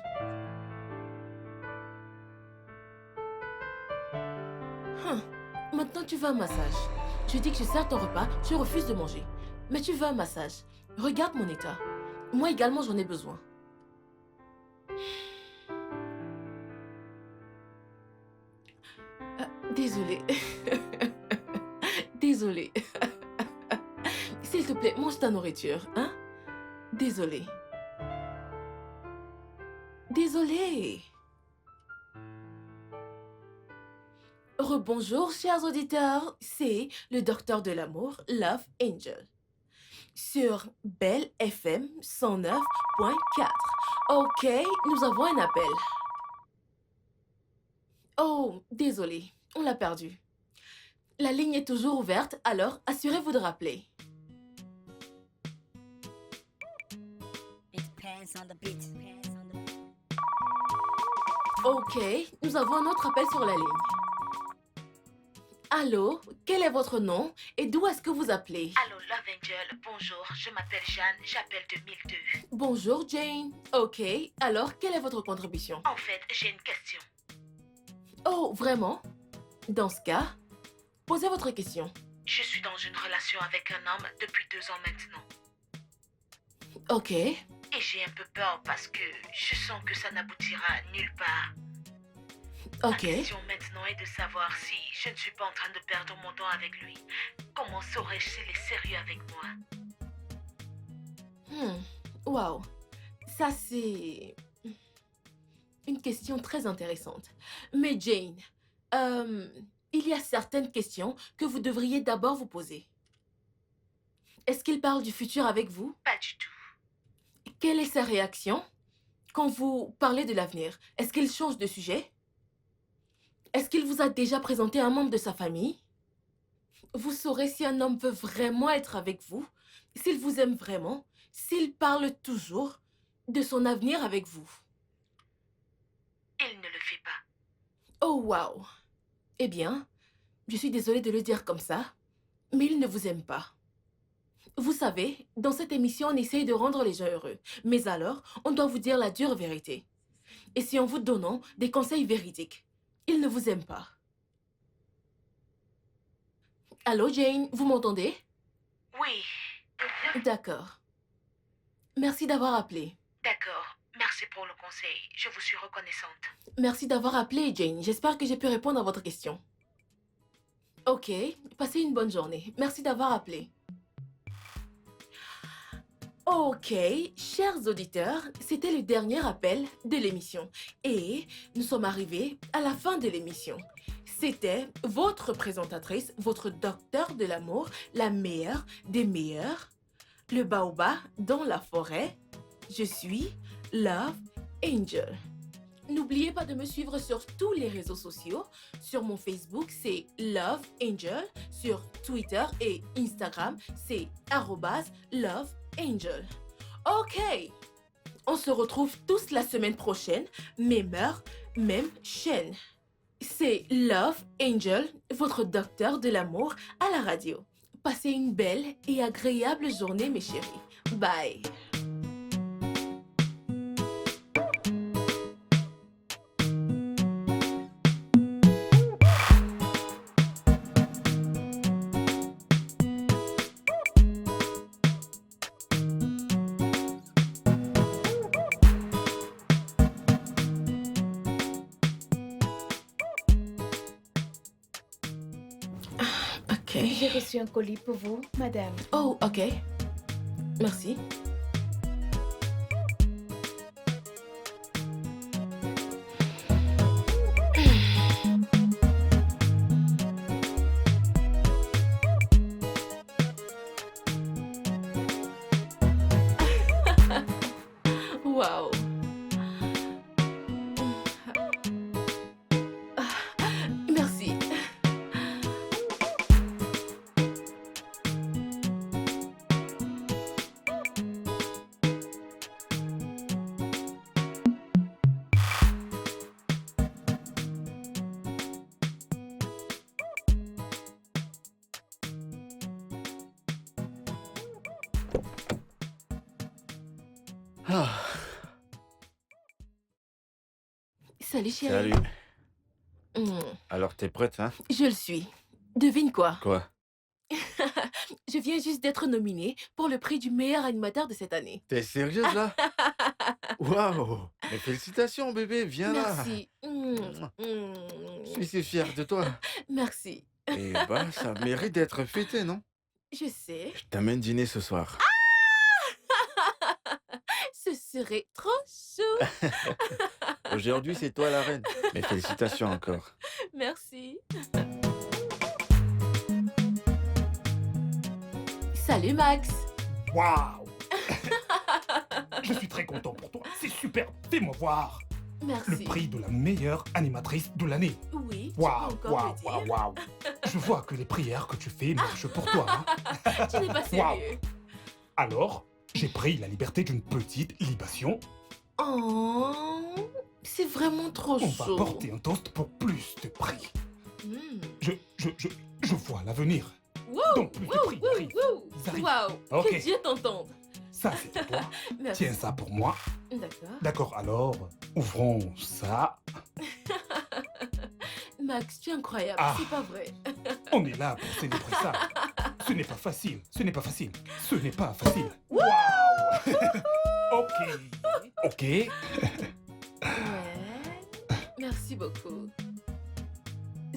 Maintenant, tu veux un massage. Je dis que je sers ton repas, tu refuses de manger. Mais tu veux un massage. Regarde mon état. Moi également, j'en ai besoin. Désolée. Désolée. S'il te plaît, mange ta nourriture, hein? Désolée. Désolée. Rebonjour, chers auditeurs. C'est le docteur de l'amour, Love Angel. Sur Belle FM 109.4. Ok, nous avons un appel. Oh, désolé, on l'a perdu. La ligne est toujours ouverte, alors assurez-vous de rappeler. Ok, nous avons un autre appel sur la ligne. Allô, quel est votre nom et d'où est-ce que vous appelez?
Allô, Love Angel, bonjour, je m'appelle Jeanne, j'appelle de 1002.
Bonjour Jane. Ok, alors quelle est votre contribution?
En fait, j'ai une question.
Oh, vraiment? Dans ce cas, posez votre question.
Je suis dans une relation avec un homme depuis 2 ans maintenant.
Ok.
Et j'ai un peu peur parce que je sens que ça n'aboutira nulle part. La
Ok.
question maintenant est de savoir si je ne suis pas en train de perdre mon temps avec lui. Comment saurais-je s'il est sérieux avec moi?
Waouh. Ça, c'est une question très intéressante. Mais Jane, il y a certaines questions que vous devriez d'abord vous poser. Est-ce qu'il parle du futur avec vous?
Pas du tout.
Quelle est sa réaction quand vous parlez de l'avenir? Est-ce qu'il change de sujet? Est-ce qu'il vous a déjà présenté un membre de sa famille? Vous saurez si un homme veut vraiment être avec vous, s'il vous aime vraiment, s'il parle toujours de son avenir avec vous.
Il ne le fait pas.
Oh, waouh! Eh bien, je suis désolée de le dire comme ça, mais il ne vous aime pas. Vous savez, dans cette émission, on essaye de rendre les gens heureux. Mais alors, on doit vous dire la dure vérité. Et c'est en vous donnant des conseils véridiques. Il ne vous aime pas. Allô, Jane, vous m'entendez?
Oui.
D'accord. Merci d'avoir appelé.
D'accord. Merci pour le conseil. Je vous suis reconnaissante.
Merci d'avoir appelé, Jane. J'espère que j'ai pu répondre à votre question. Ok, passez une bonne journée. Merci d'avoir appelé. Ok, chers auditeurs, c'était le dernier appel de l'émission. Et nous sommes arrivés à la fin de l'émission. C'était votre présentatrice, votre docteur de l'amour, la meilleure des meilleures, le baobab dans la forêt. Je suis Love Angel. N'oubliez pas de me suivre sur tous les réseaux sociaux. Sur mon Facebook, c'est Love Angel. Sur Twitter et Instagram, c'est @LoveAngel. Ok, on se retrouve tous la semaine prochaine, même heure, même chaîne. C'est Love Angel, votre docteur de l'amour à la radio. Passez une belle et agréable journée, mes chéris. Bye. Ok.
J'ai reçu un colis pour vous, madame.
Oh, ok. Merci. Wow. Merci.
Ah,
Salut, chérie.
salut.
Hmm,
Alors, t'es prête, hein?
je le suis. Devine quoi?
Quoi?
Je viens juste d'être nominée pour le prix du meilleur animateur de cette année.
T'es sérieuse, là? Waouh! Mais félicitations, bébé, viens là.
Merci.
Je suis si fier de toi.
Merci.
Et bah, ça mérite d'être fêté, non?
Je sais.
Je t'amène dîner ce soir.
Ce serait trop chou.
Aujourd'hui, c'est toi la reine. Mais félicitations encore.
Merci. Salut, Max.
Waouh! Je suis très content pour toi. C'est super. Fais-moi voir.
Merci.
Le prix de la meilleure animatrice de l'année.
Oui, tu
Waouh,
peux encore
waouh,
le
waouh,
dire.
waouh. Je vois que les prières que tu fais marchent pour toi. Hein.
Tu n'es pas sérieux.
Alors, j'ai pris la liberté d'une petite libation.
Oh, c'est vraiment trop
On va
chaud.
porter un toast pour plus de prix.
Hmm.
Je vois l'avenir.
Wow,
Donc, plus de
wow,
prix
wow,
arrivent.
wow.
Ils arrivent.
Wow,
Ok.
que Dieu t'entende.
Ça, c'est pour toi.
Merci.
Tiens ça pour moi.
D'accord.
D'accord, alors, ouvrons ça.
Max, tu es incroyable,
Ah.
c'est pas vrai.
On est là pour célébrer ça. Ce n'est pas facile. Ce n'est pas facile. Ce n'est pas facile. Waouh. Ok. Ok.
Ouais. Merci beaucoup.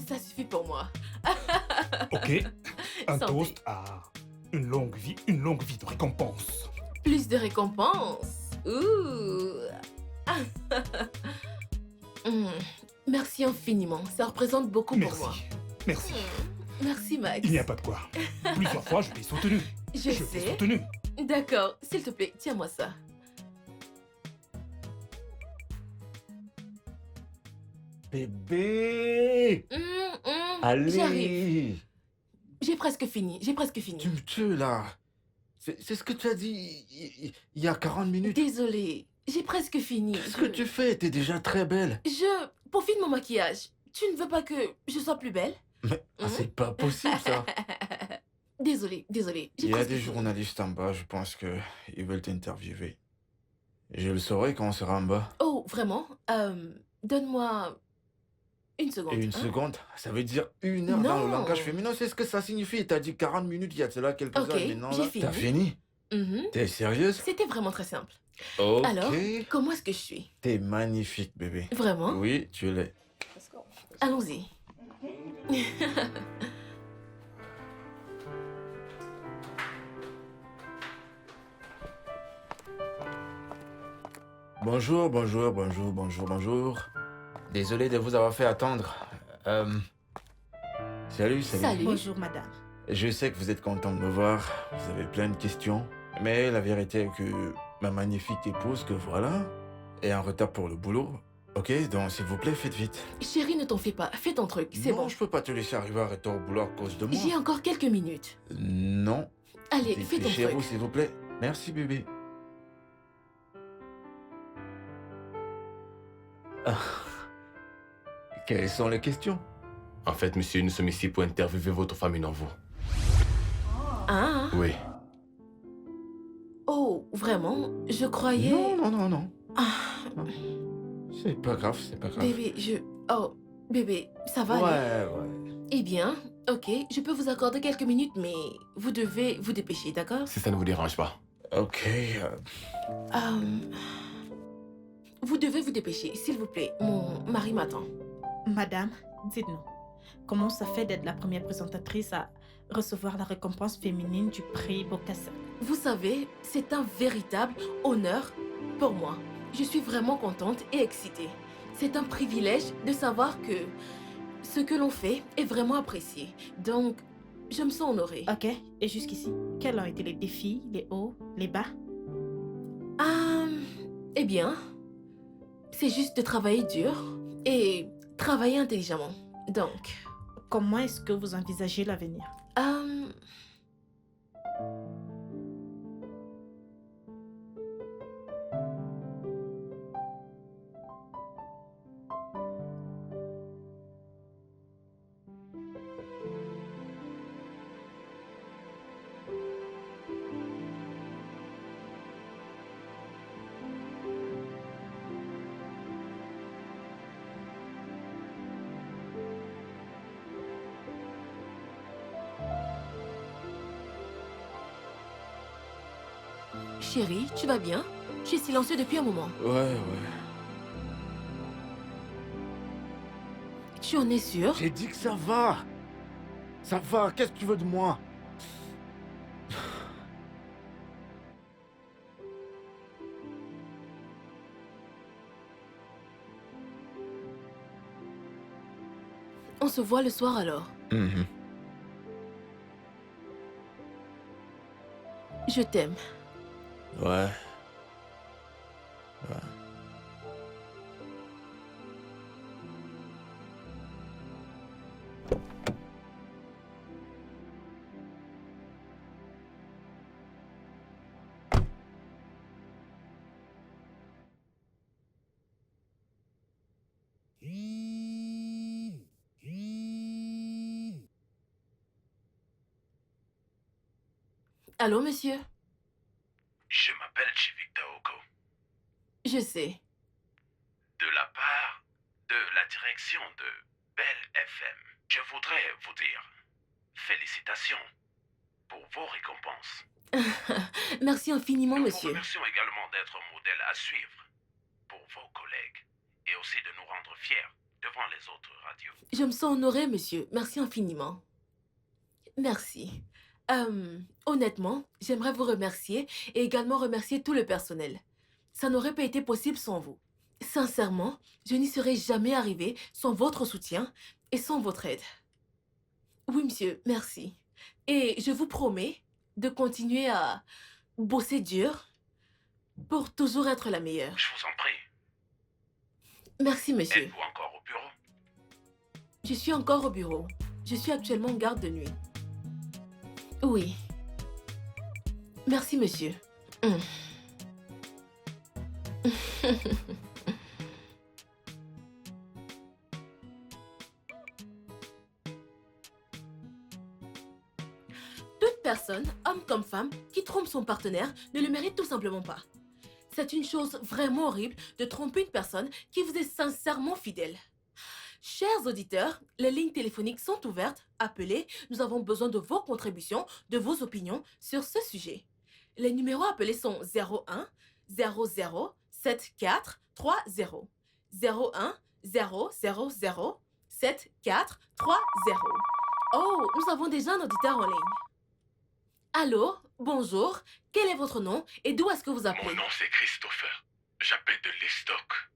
Ça suffit pour moi.
Ok. Un
Santé.
toast à une longue vie de récompense.
Plus de récompenses. Ouh. Merci infiniment. Ça représente beaucoup pour moi.
Merci.
Merci, Max.
Il n'y a pas de quoi. Plusieurs fois, je l'ai soutenu.
Je
l'ai
sais.
soutenu.
D'accord. S'il te plaît, tiens-moi ça.
Bébé! Allez!
J'arrive. J'ai presque fini.
Tu me tues là. C'est ce que tu as dit il y a 40 minutes.
Désolée. J'ai presque fini.
Qu'est-ce que tu fais? T'es déjà très belle.
Je peaufine mon maquillage. Tu ne veux pas que je sois plus belle?
Mais c'est pas possible ça.
Désolée.
Il y a des journalistes en bas, je pense que ils veulent t'interviewer. Je le saurai quand on sera en bas.
Oh, vraiment? Donne-moi une seconde.
Et une
hein.
seconde, ça veut dire 1 heure dans le
Non.
langage féminin, c'est ce que ça signifie. T'as dit 40 minutes il y a de cela quelques
Ok,
heures, maintenant
j'ai
là.
fini.
T'as fini?
Mhm.
T'es sérieuse?
C'était vraiment très simple.
Ok.
Alors, comment est-ce que je suis?
T'es magnifique, bébé.
Vraiment?
Oui, tu l'es.
Allons-y.
Bonjour. Désolé de vous avoir fait attendre. Salut.
Bonjour, madame.
Je sais que vous êtes content de me voir, vous avez plein de questions, mais la vérité est que ma magnifique épouse, que voilà, est en retard pour le boulot. Ok, donc s'il vous plaît, faites vite.
Chérie, ne t'en fais pas. Fais ton truc, c'est
Non,
bon.
je peux pas te laisser arriver en retard au boulot à cause de moi.
J'ai encore quelques minutes.
Non.
Allez, fais ton
Dépêchez-vous,
truc.
s'il vous plaît. Merci, bébé. Ah. Quelles sont les questions?
En fait, monsieur, nous sommes ici pour interviewer votre famille en vous.
Ah.
Oui.
Oh, vraiment? Je croyais...
Non.
Ah.
C'est pas grave.
Bébé, Oh, bébé, ça va aller?
Ouais.
Eh bien, ok, je peux vous accorder quelques minutes, mais vous devez vous dépêcher, d'accord?
Si ça ne vous dérange pas.
Ok.
Vous devez vous dépêcher, s'il vous plaît. Mon mari m'attend.
Madame, dites-nous, comment ça fait d'être la première présentatrice à recevoir la récompense féminine du prix Bocassa?
Vous savez, c'est un véritable honneur pour moi. Je suis vraiment contente et excitée. C'est un privilège de savoir que ce que l'on fait est vraiment apprécié. Donc, je me sens honorée.
Ok, et jusqu'ici, quels ont été les défis, les hauts, les bas?
Eh bien, c'est juste de travailler dur et travailler intelligemment. Donc...
Comment est-ce que vous envisagez l'avenir?
Chérie, tu vas bien? Je suis silencieux depuis un moment.
Ouais.
Tu en es sûr?
J'ai dit que ça va. Ça va, qu'est-ce que tu veux de moi?
On se voit le soir alors. Je t'aime.
Ouais.
Allô, monsieur?
Je m'appelle Chivita Oko.
Je sais.
De la part de la direction de
Belle FM. Je voudrais vous dire félicitations pour vos récompenses.
Merci infiniment,
Nous
monsieur.
vous remercions également d'être un modèle à suivre pour vos collègues et aussi de nous rendre fiers devant les autres radios.
Je me sens honorée, monsieur. Merci infiniment. Merci. Honnêtement, j'aimerais vous remercier et également remercier tout le personnel. Ça n'aurait pas été possible sans vous. Sincèrement, je n'y serais jamais arrivée sans votre soutien et sans votre aide. Oui, monsieur, merci. Et je vous promets de continuer à bosser dur pour toujours être la meilleure.
Je vous en prie.
Merci, monsieur.
Êtes-vous encore au bureau?
Je suis encore au bureau. Je suis actuellement en garde de nuit. Oui. Merci, monsieur. Toute personne, homme comme femme, qui trompe son partenaire ne le mérite tout simplement pas. C'est une chose vraiment horrible de tromper une personne qui vous est sincèrement fidèle. Chers auditeurs, les lignes téléphoniques sont ouvertes. Appelez, nous avons besoin de vos contributions, de vos opinions sur ce sujet. Les numéros appelés sont 01 00 74 30 01 000 74 30. Oh, nous avons déjà un auditeur en ligne. Allô, bonjour, quel est votre nom et d'où est-ce que vous appelez?
Mon nom c'est Christopher. J'appelle de l'Estoc.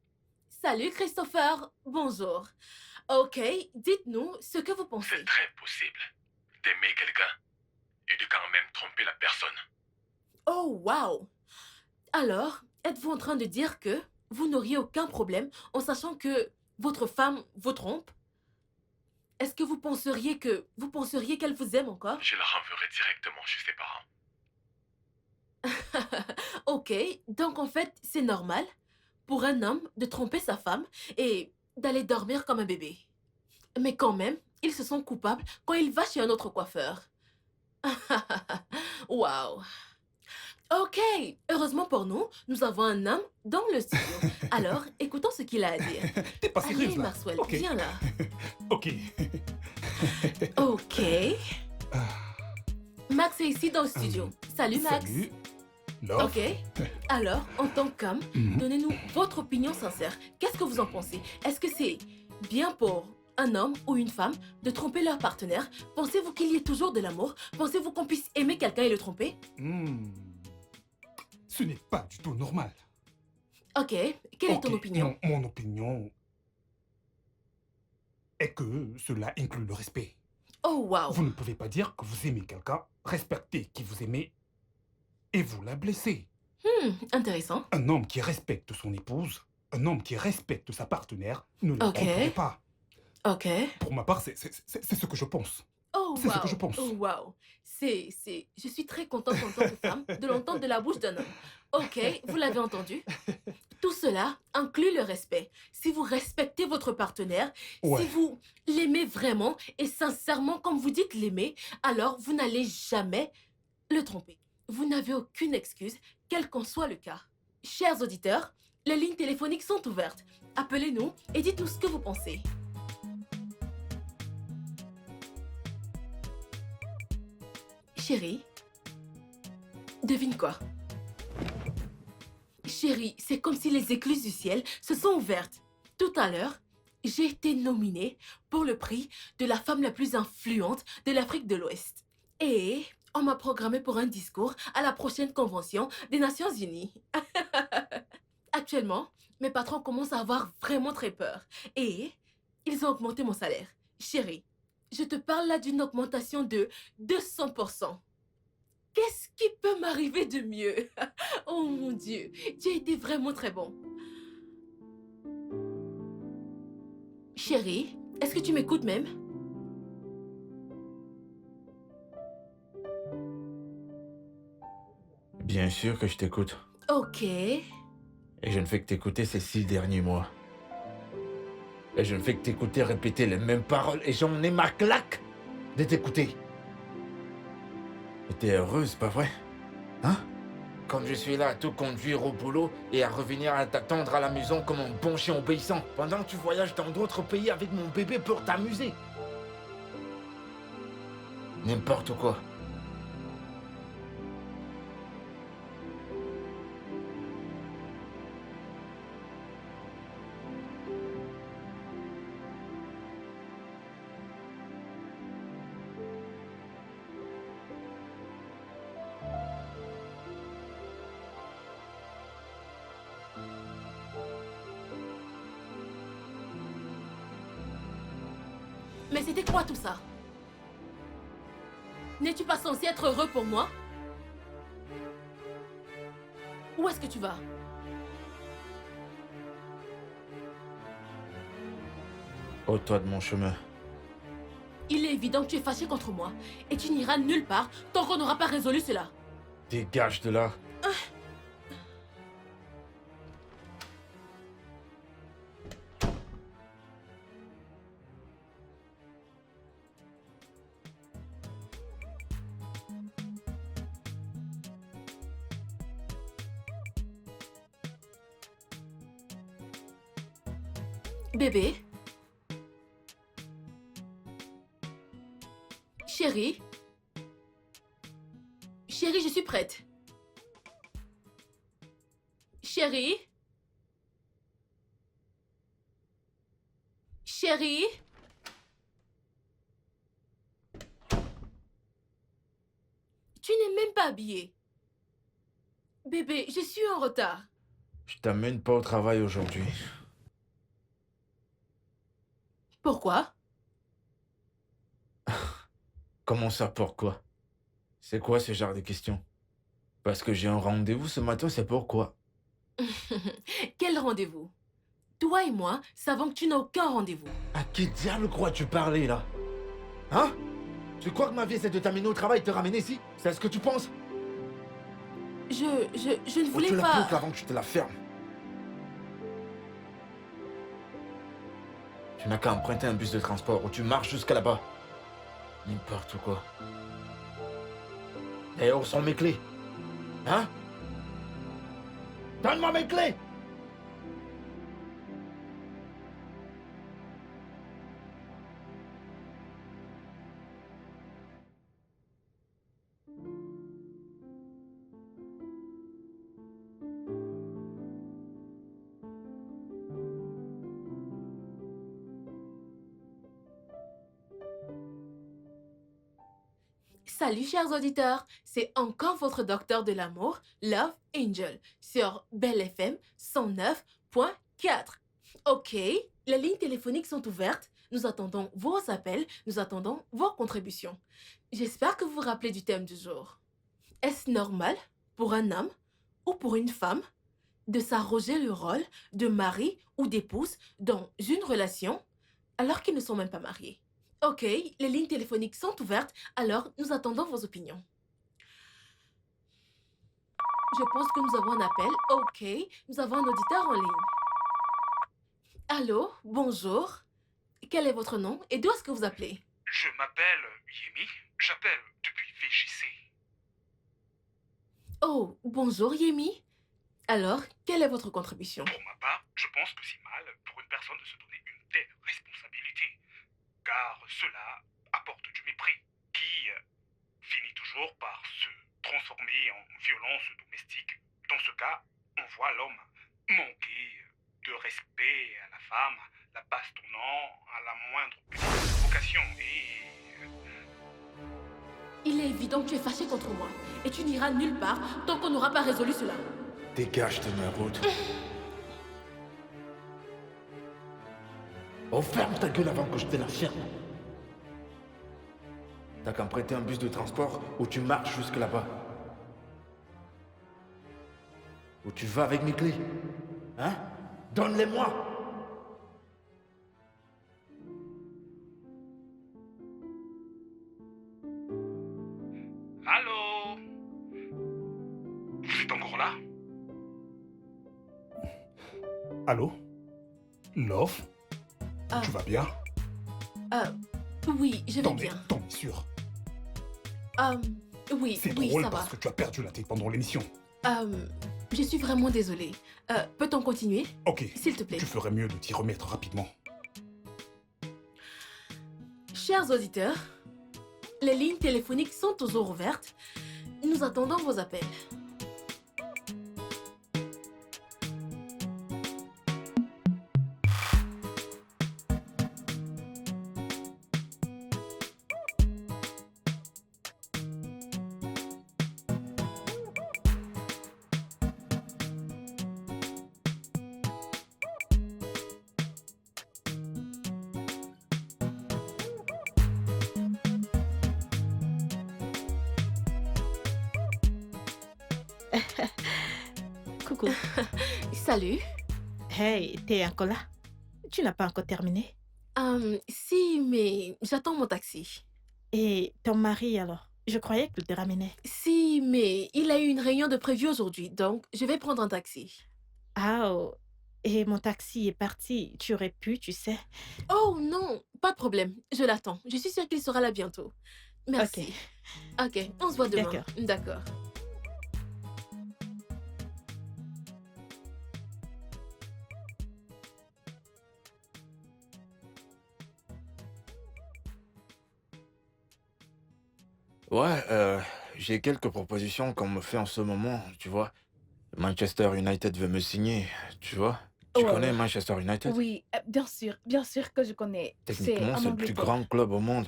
Salut Christopher, bonjour. Ok, dites-nous ce que vous pensez.
C'est très possible d'aimer quelqu'un et de quand même tromper la personne.
Oh, wow. Alors, êtes-vous en train de dire que vous n'auriez aucun problème en sachant que votre femme vous trompe? Est-ce que vous penseriez qu'elle vous aime encore?
Je la renverrai directement chez ses parents.
Ok, donc en fait, c'est normal pour un homme de tromper sa femme et d'aller dormir comme un bébé. Mais quand même, ils se sentent coupables quand il va chez un autre coiffeur. Waouh. Ok, heureusement pour nous, nous avons un homme dans le studio. Alors, écoutons ce qu'il a à dire.
T'es pas sérieuse,
Allez,
là?
Maxwell,
Ok.
viens là.
Ok.
Ok. Max est ici dans le studio. Salut, Max.
Salut. Love.
Ok. Alors, en tant qu'homme,
Mhm.
donnez-nous votre opinion sincère. Qu'est-ce que vous en pensez? Est-ce que c'est bien pour un homme ou une femme de tromper leur partenaire? Pensez-vous qu'il y ait toujours de l'amour? Pensez-vous qu'on puisse aimer quelqu'un et le tromper?
Ce n'est pas du tout normal.
Ok. Quelle est ton
Ok,
opinion?
Mon opinion est que cela inclut le respect.
Oh, wow.
Vous ne pouvez pas dire que vous aimez quelqu'un, respectez qui vous aimez, et vous la blessez.
Intéressant.
Un homme qui respecte son épouse, un homme qui respecte sa partenaire, ne le
Ok.
tromperait pas.
Ok.
Pour ma part, c'est ce que je pense.
Oh,
C'est
wow.
ce que je pense.
Oh, wow. Je suis très contente en tant que femme de l'entendre de la bouche d'un homme. Ok, vous l'avez entendu? Tout cela inclut le respect. Si vous respectez votre partenaire,
Ouais.
si vous l'aimez vraiment et sincèrement comme vous dites l'aimer, alors vous n'allez jamais le tromper. Vous n'avez aucune excuse, quel qu'en soit le cas. Chers auditeurs, les lignes téléphoniques sont ouvertes. Appelez-nous et dites-nous ce que vous pensez. Chérie, devine quoi? Chérie, c'est comme si les écluses du ciel se sont ouvertes. Tout à l'heure, j'ai été nominée pour le prix de la femme la plus influente de l'Afrique de l'Ouest. Et on m'a programmée pour un discours à la prochaine convention des Nations Unies. Actuellement, mes patrons commencent à avoir vraiment très peur. Et ils ont augmenté mon salaire. Chérie, je te parle là d'une augmentation de 200%. Qu'est-ce qui peut m'arriver de mieux? Oh mon Dieu, tu as été vraiment très bon. Chérie, est-ce que tu m'écoutes même?
Bien sûr que je t'écoute.
Ok.
Et je ne fais que t'écouter ces 6 derniers mois. Et je ne fais que t'écouter répéter les mêmes paroles et j'en ai ma claque de t'écouter. Et t'es heureuse, pas vrai? Hein? Comme je suis là à te conduire au boulot et à revenir à t'attendre à la maison comme un bon chien obéissant, pendant que tu voyages dans d'autres pays avec mon bébé pour t'amuser. N'importe quoi.
Mais c'était quoi tout ça? N'es-tu pas censé être heureux pour moi? Où est-ce que tu vas?
Ôte-toi de mon chemin.
Il est évident que tu es fâché contre moi et tu n'iras nulle part tant qu'on n'aura pas résolu cela.
Dégage de là.
Bébé? Chérie? Chérie, je suis prête. Chérie? Chérie? Tu n'es même pas habillée. Bébé, je suis en retard.
Je t'amène pas au travail aujourd'hui.
Pourquoi?
Comment ça, pourquoi? C'est quoi ce genre de questions? Parce que j'ai un rendez-vous ce matin, c'est pourquoi.
Quel rendez-vous? Toi et moi savons que tu n'as aucun rendez-vous.
À qui diable crois-tu parler, là? Hein? Tu crois que ma vie, c'est de t'amener au travail et te ramener ici? C'est ce que tu penses?
Je ne
Ou
voulais
tu la
pas...
boucles avant que je te la ferme. Tu n'as qu'à emprunter un bus de transport ou tu marches jusqu'à là-bas. N'importe quoi. Et où sont mes clés? Hein? Donne-moi mes clés!
Salut chers auditeurs, c'est encore votre docteur de l'amour, Love Angel, sur Belle FM 109.4. Ok, les lignes téléphoniques sont ouvertes, nous attendons vos appels, nous attendons vos contributions. J'espère que vous vous rappelez du thème du jour. Est-ce normal pour un homme ou pour une femme de s'arroger le rôle de mari ou d'épouse dans une relation alors qu'ils ne sont même pas mariés? Ok, les lignes téléphoniques sont ouvertes, alors nous attendons vos opinions. Je pense que nous avons un appel. Ok, nous avons un auditeur en ligne. Allô, bonjour. Quel est votre nom et d'où est-ce que vous appelez?
Je m'appelle Yemi. J'appelle depuis VJC.
Oh, bonjour Yemi. Alors, quelle est votre contribution?
Pour ma part, je pense que c'est mal pour une personne de se donner une telle responsabilité. Car cela apporte du mépris qui finit toujours par se transformer en violence domestique. Dans ce cas, on voit l'homme manquer de respect à la femme, la bastonnant à la moindre petite provocation et...
Il est évident que tu es fâché contre moi et tu n'iras nulle part tant qu'on n'aura pas résolu cela.
Dégage de ma route. Oh, ferme ta gueule avant que je te la ferme. T'as qu'à me prêter un bus de transport ou tu marches jusque là-bas. Ou tu vas avec mes clés. Hein? Donne-les-moi.
Allô? Vous êtes encore là? Allô? Love? Tu vas bien?
Oui, je vais bien.
T'en es sûr?
Oui,
C'est
oui,
drôle
ça va.
parce que tu as perdu la tête pendant l'émission.
Je suis vraiment désolée. Peut-on continuer?
Ok.
S'il te plaît.
Tu ferais mieux de t'y remettre rapidement.
Chers auditeurs, les lignes téléphoniques sont toujours ouvertes. Nous attendons vos appels.
Coucou.
Salut.
Hey, t'es encore là? Tu n'as pas encore terminé?
Si, mais j'attends mon taxi.
Et ton mari alors? Je croyais qu'il te ramenait.
Si, mais il a eu une réunion de prévu aujourd'hui, donc je vais prendre un taxi.
Ah, oh. Et mon taxi est parti. Tu aurais pu, tu sais.
Oh non, pas de problème. Je l'attends. Je suis sûre qu'il sera là bientôt. Merci. Ok, on se voit demain.
D'accord.
D'accord.
Ouais, j'ai quelques propositions qu'on me fait en ce moment, tu vois. Manchester United veut me signer, tu vois. Tu
Ouais,
connais
ouais.
Manchester United?
Oui, bien sûr que je connais. C'est
Techniquement,
en
c'est le plus
Angleterre.
grand club au monde.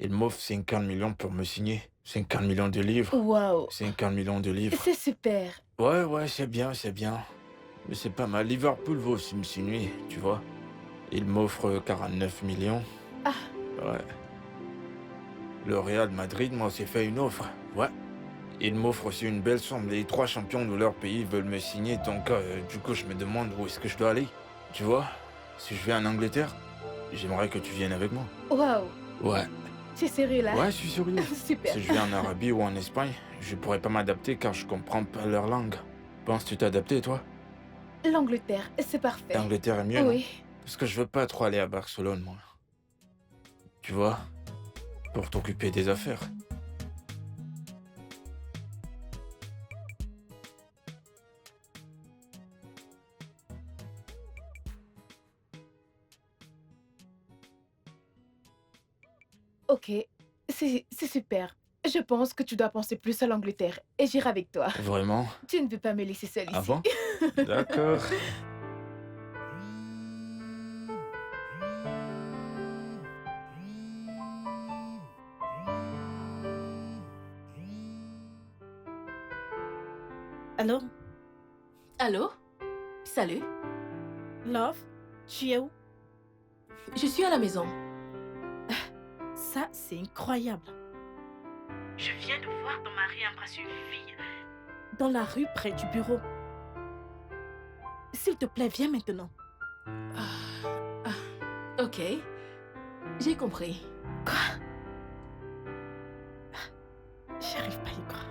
Il m'offre 50 millions pour me signer. 50 millions de livres.
Waouh,
50 millions de livres.
c'est super.
Ouais, c'est bien, c'est bien. Mais c'est pas mal. Liverpool veut aussi me signer, tu vois. Il m'offre 49 millions.
Ah,
Ouais. Le Real Madrid m'a aussi fait une offre. Ouais. Il m'offre aussi une belle somme. Les 3 champions de leur pays veulent me signer. Donc, du coup, je me demande où est-ce que je dois aller. Tu vois, si je vais en Angleterre, j'aimerais que tu viennes avec moi.
waouh,
Ouais.
tu es sérieux là?
Ouais, je suis sérieux.
Super.
Si je vais en Arabie ou en Espagne, je pourrais pas m'adapter car je comprends pas leur langue. Penses-tu t'adapter, toi?
L'Angleterre, c'est parfait.
L'Angleterre est mieux, non?
Oui.
Parce que je veux pas trop aller à Barcelone, moi. Tu vois, pour t'occuper des affaires.
Ok, c'est super. Je pense que tu dois penser plus à l'Angleterre et j'irai avec toi.
Vraiment?
Tu ne peux pas me laisser seule
Ah
ici.
bon? D'accord.
Allô?
Allô? Salut.
Love? Tu es où?
Je suis à la maison.
Ça, c'est incroyable. Je viens de voir ton mari embrasser une fille dans la rue près du bureau. S'il te plaît, viens maintenant.
Ok. J'ai compris.
J'arrive pas à y croire.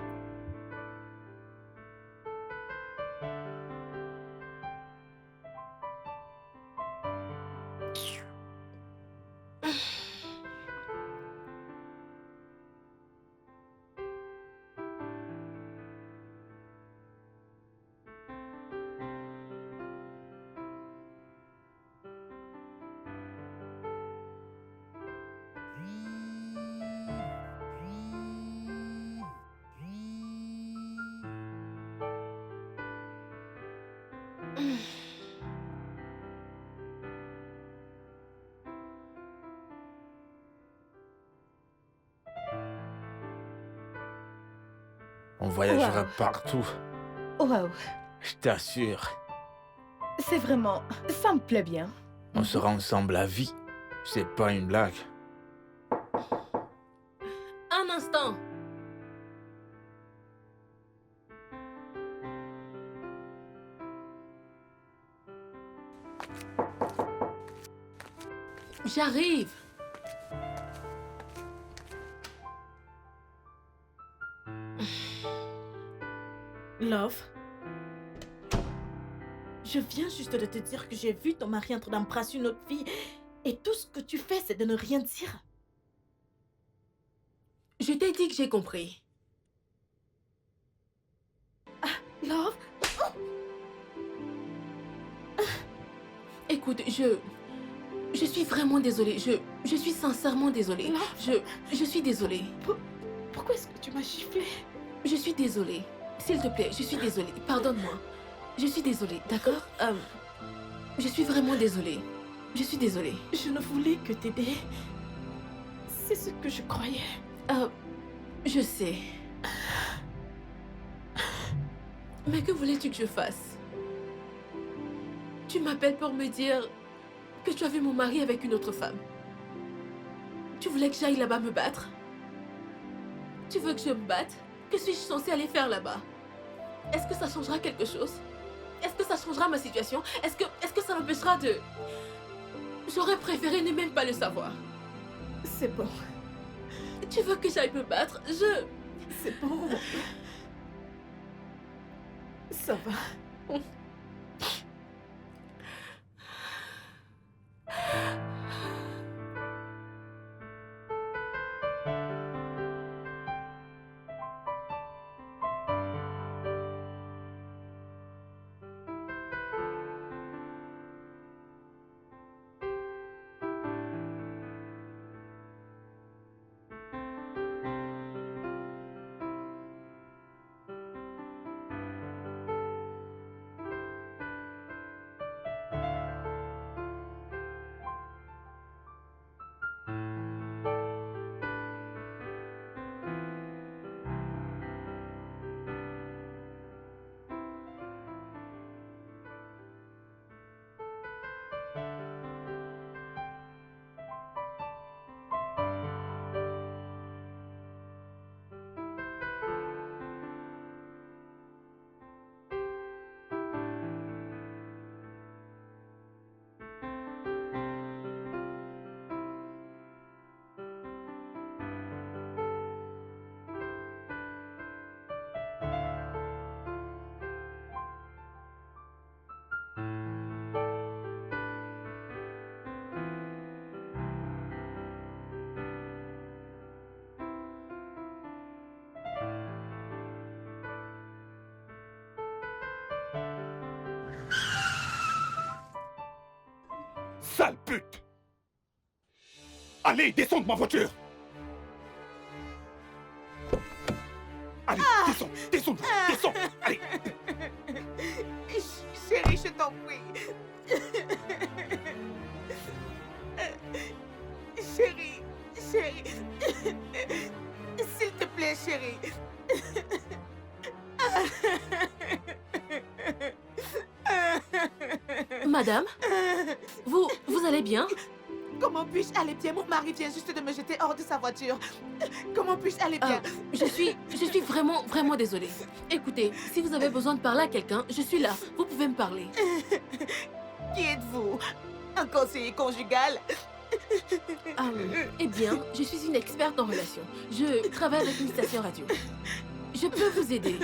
On voyagera
Wow.
partout,
Waouh,
je t'assure.
c'est vraiment... Ça me plaît bien.
On sera ensemble à vie. C'est pas une blague.
Un instant. J'arrive.
Love? Je viens juste de te dire que j'ai vu ton mari en train d'embrasser une autre fille et tout ce que tu fais, c'est de ne rien dire.
Je t'ai dit que j'ai compris. Love? Écoute, je suis vraiment désolée. Je suis sincèrement désolée. Je suis désolée.
Pourquoi est-ce que tu m'as giflé?
Je suis désolée. S'il te plaît, je suis désolée. Pardonne-moi. Je suis désolée, d'accord? Je suis vraiment désolée. Je suis désolée.
Je ne voulais que t'aider. C'est ce que je croyais.
Je sais. Mais que voulais-tu que je fasse? Tu m'appelles pour me dire que tu as vu mon mari avec une autre femme. Tu voulais que j'aille là-bas me battre? Tu veux que je me batte? Que suis-je censée aller faire là-bas? Est-ce que ça changera quelque chose? Est-ce que ça changera ma situation? Est-ce que ça m'empêchera de... J'aurais préféré ne même pas le savoir.
C'est bon.
Tu veux que j'aille me battre?
C'est bon. Ça va.
Sale pute! Allez, descends de ma voiture! Allez, descends, allez!
Chérie, je t'en prie. Chérie, s'il te plaît, chérie.
Madame, vous allez bien?
Comment puis-je aller bien? Mon mari vient juste de me jeter hors de sa voiture. Comment puis-je aller bien?
Je suis vraiment, vraiment désolée. Écoutez, si vous avez besoin de parler à quelqu'un, je suis là. Vous pouvez me parler.
Qui êtes-vous? Un conseiller conjugal?
Eh bien, je suis une experte en relations. Je travaille avec une station radio. Je peux vous aider.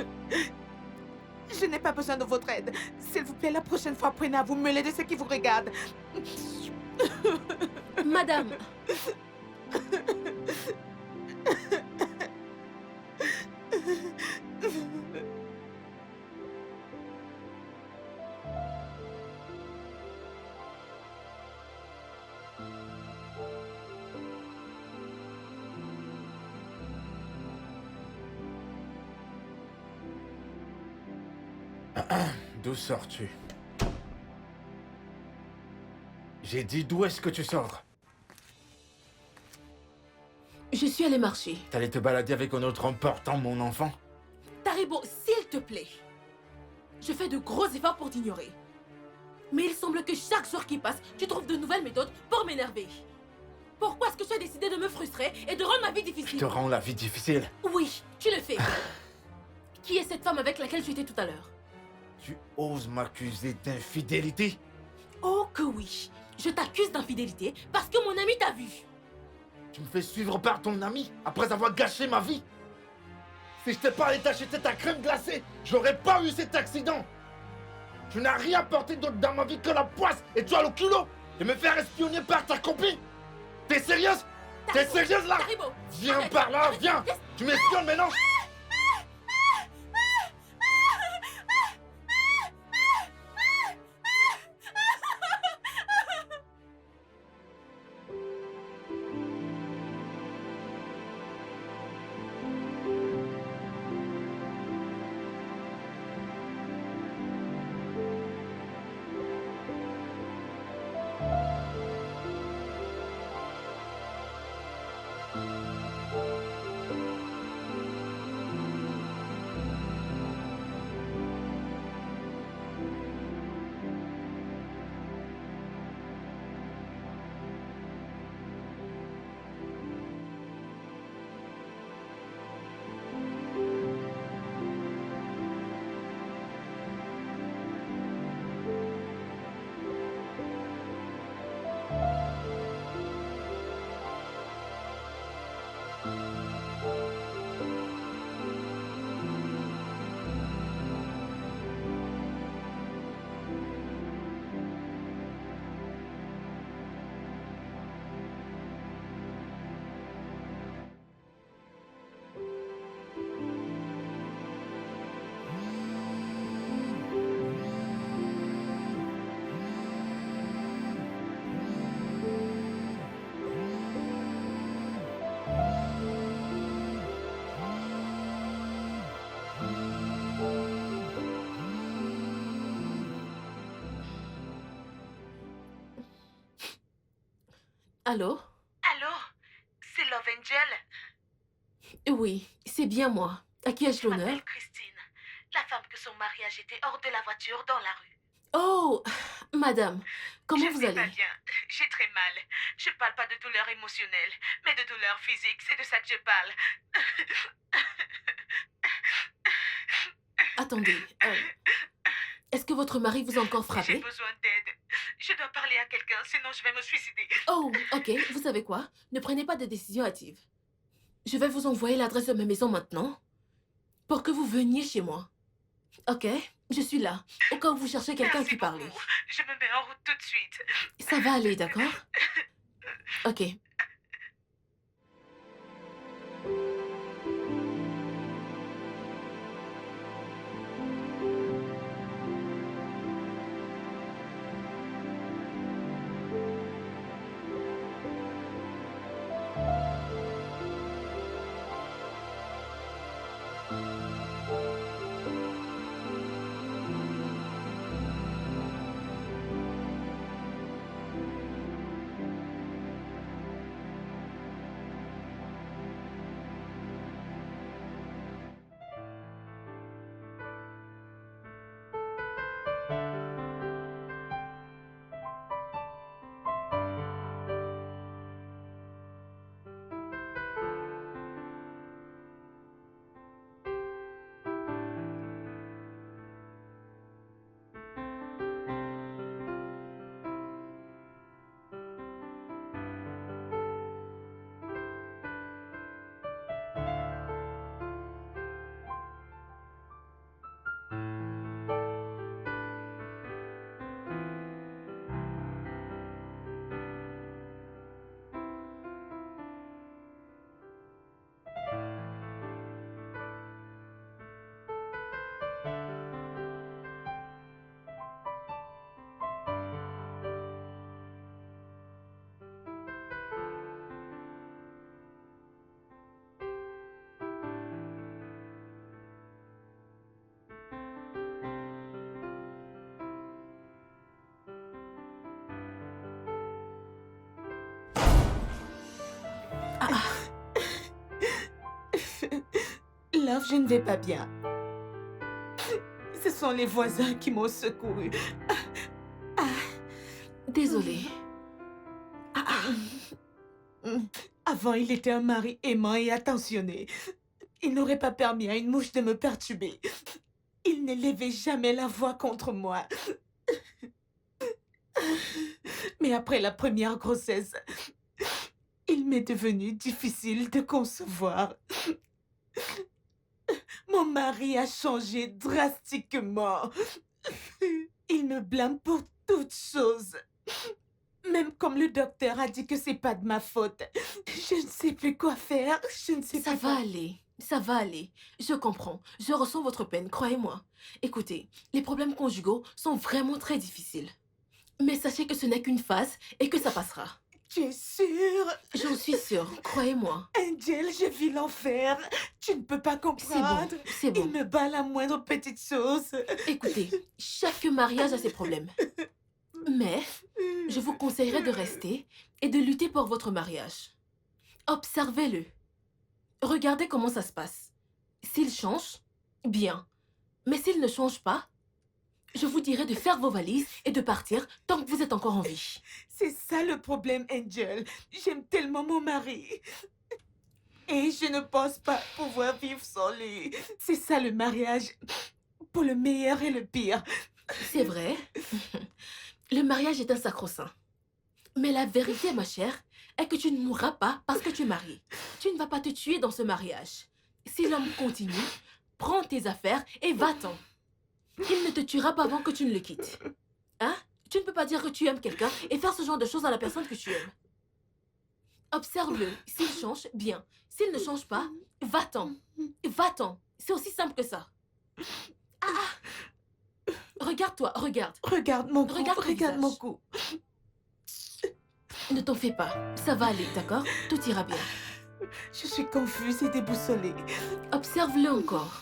Je n'ai pas besoin de votre aide. S'il vous plaît, la prochaine fois, prenez à vous mêler de ce qui vous regarde.
Madame.
D'où sors-tu? J'ai dit d'où est-ce que tu sors?
Je suis allée marcher.
T'allais te balader avec un autre homme portant mon enfant?
Taribo, s'il te plaît. Je fais de gros efforts pour t'ignorer. Mais il semble que chaque jour qui passe, tu trouves de nouvelles méthodes pour m'énerver. Pourquoi est-ce que tu as décidé de me frustrer et de rendre ma vie difficile?
Je te rends la vie difficile.
Oui, tu le fais. Qui est cette femme avec laquelle tu étais tout à l'heure?
Tu oses m'accuser d'infidélité?
Oh que oui. Je t'accuse d'infidélité parce que mon ami t'a vu.
Tu me fais suivre par ton ami après avoir gâché ma vie? Si je t'ai pas allé t'acheter ta crème glacée, j'aurais pas eu cet accident. Tu n'as rien apporté d'autre dans ma vie que la poisse et tu as le culot de me faire espionner par ta copine. T'es sérieuse? T'es sérieuse là? Viens par là, viens. Tu m'espionnes maintenant?
Allô?
Allô? C'est Love Angel?
Oui, c'est bien moi. À qui ai-je
Je
l'honneur?
m'appelle Christine, la femme que son mari a jetée hors de la voiture dans la rue.
Oh, madame, comment vous
Je vais
allez?
pas bien, j'ai très mal. Je parle pas de douleur émotionnelle, mais de douleur physique, c'est de ça que je parle.
Attendez, est-ce que votre mari vous a encore
J'ai
frappé?
besoin d'aide. Je dois parler à quelqu'un, sinon je vais me suicider.
Oh, ok, vous savez quoi? Ne prenez pas de décision hâtive. Je vais vous envoyer l'adresse de ma maison maintenant pour que vous veniez chez moi. Ok? Je suis là, au cas où vous cherchez quelqu'un à qui parler.
Je me mets en route tout de suite.
Ça va aller, d'accord? Ok.
Love, je ne vais pas bien. Ce sont les voisins qui m'ont secouru.
Désolée.
Avant, il était un mari aimant et attentionné. Il n'aurait pas permis à une mouche de me perturber. Il n'élevait jamais la voix contre moi. Mais après la première grossesse, il m'est devenu difficile de concevoir. Mon mari a changé drastiquement. Il me blâme pour toutes choses. Même comme le docteur a dit que c'est pas de ma faute. Je ne sais plus quoi faire. Je ne sais
Ça
plus
va
quoi-
aller. Ça va aller. Je comprends. Je ressens votre peine, croyez-moi. Écoutez, les problèmes conjugaux sont vraiment très difficiles. Mais sachez que ce n'est qu'une phase et que ça passera.
Tu es sûre?
J'en suis sûre, croyez-moi.
Angel, je vis l'enfer. Tu ne peux pas comprendre.
C'est bon.
Il me bat à la moindre petite chose.
Écoutez, chaque mariage a ses problèmes. Mais je vous conseillerais de rester et de lutter pour votre mariage. Observez-le. Regardez comment ça se passe. S'il change, bien. Mais s'il ne change pas, je vous dirais de faire vos valises et de partir tant que vous êtes encore en vie.
C'est ça le problème, Angel. J'aime tellement mon mari. Et je ne pense pas pouvoir vivre sans lui. C'est ça le mariage. Pour le meilleur et le pire.
C'est vrai. Le mariage est un sacro-saint. Mais la vérité, ma chère, est que tu ne mourras pas parce que tu es mariée. Tu ne vas pas te tuer dans ce mariage. Si l'homme continue, prends tes affaires et va-t'en. Il ne te tuera pas avant que tu ne le quittes. Hein? Tu ne peux pas dire que tu aimes quelqu'un et faire ce genre de choses à la personne que tu aimes. Observe-le. S'il change, bien. S'il ne change pas, va-t'en. Va-t'en. C'est aussi simple que ça. Regarde-toi, regarde.
Regarde mon cou, regarde mon cou.
Ne t'en fais pas. Ça va aller, d'accord? Tout ira bien.
Je suis confuse et déboussolée.
Observe-le encore.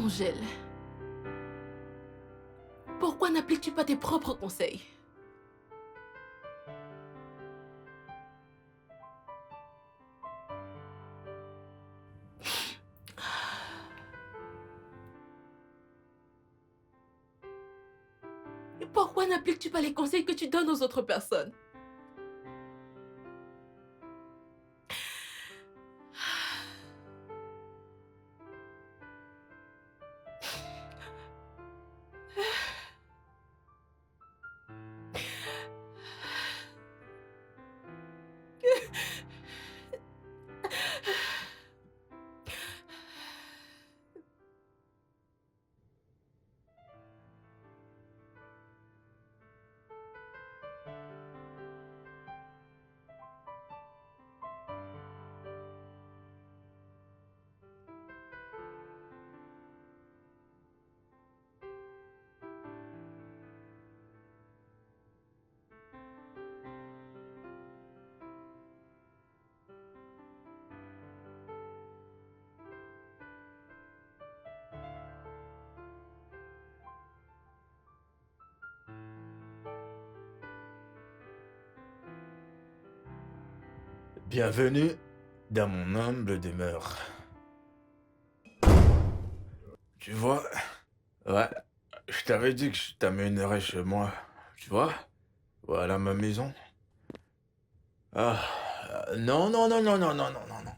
Angèle, pourquoi n'appliques-tu pas tes propres conseils? Pourquoi n'appliques-tu pas les conseils que tu donnes aux autres personnes?
Bienvenue dans mon humble demeure. Tu vois, ouais, je t'avais dit que je t'amènerais chez moi. Tu vois, voilà ma maison. Ah, non, non, non, non, non, non, non, non, non.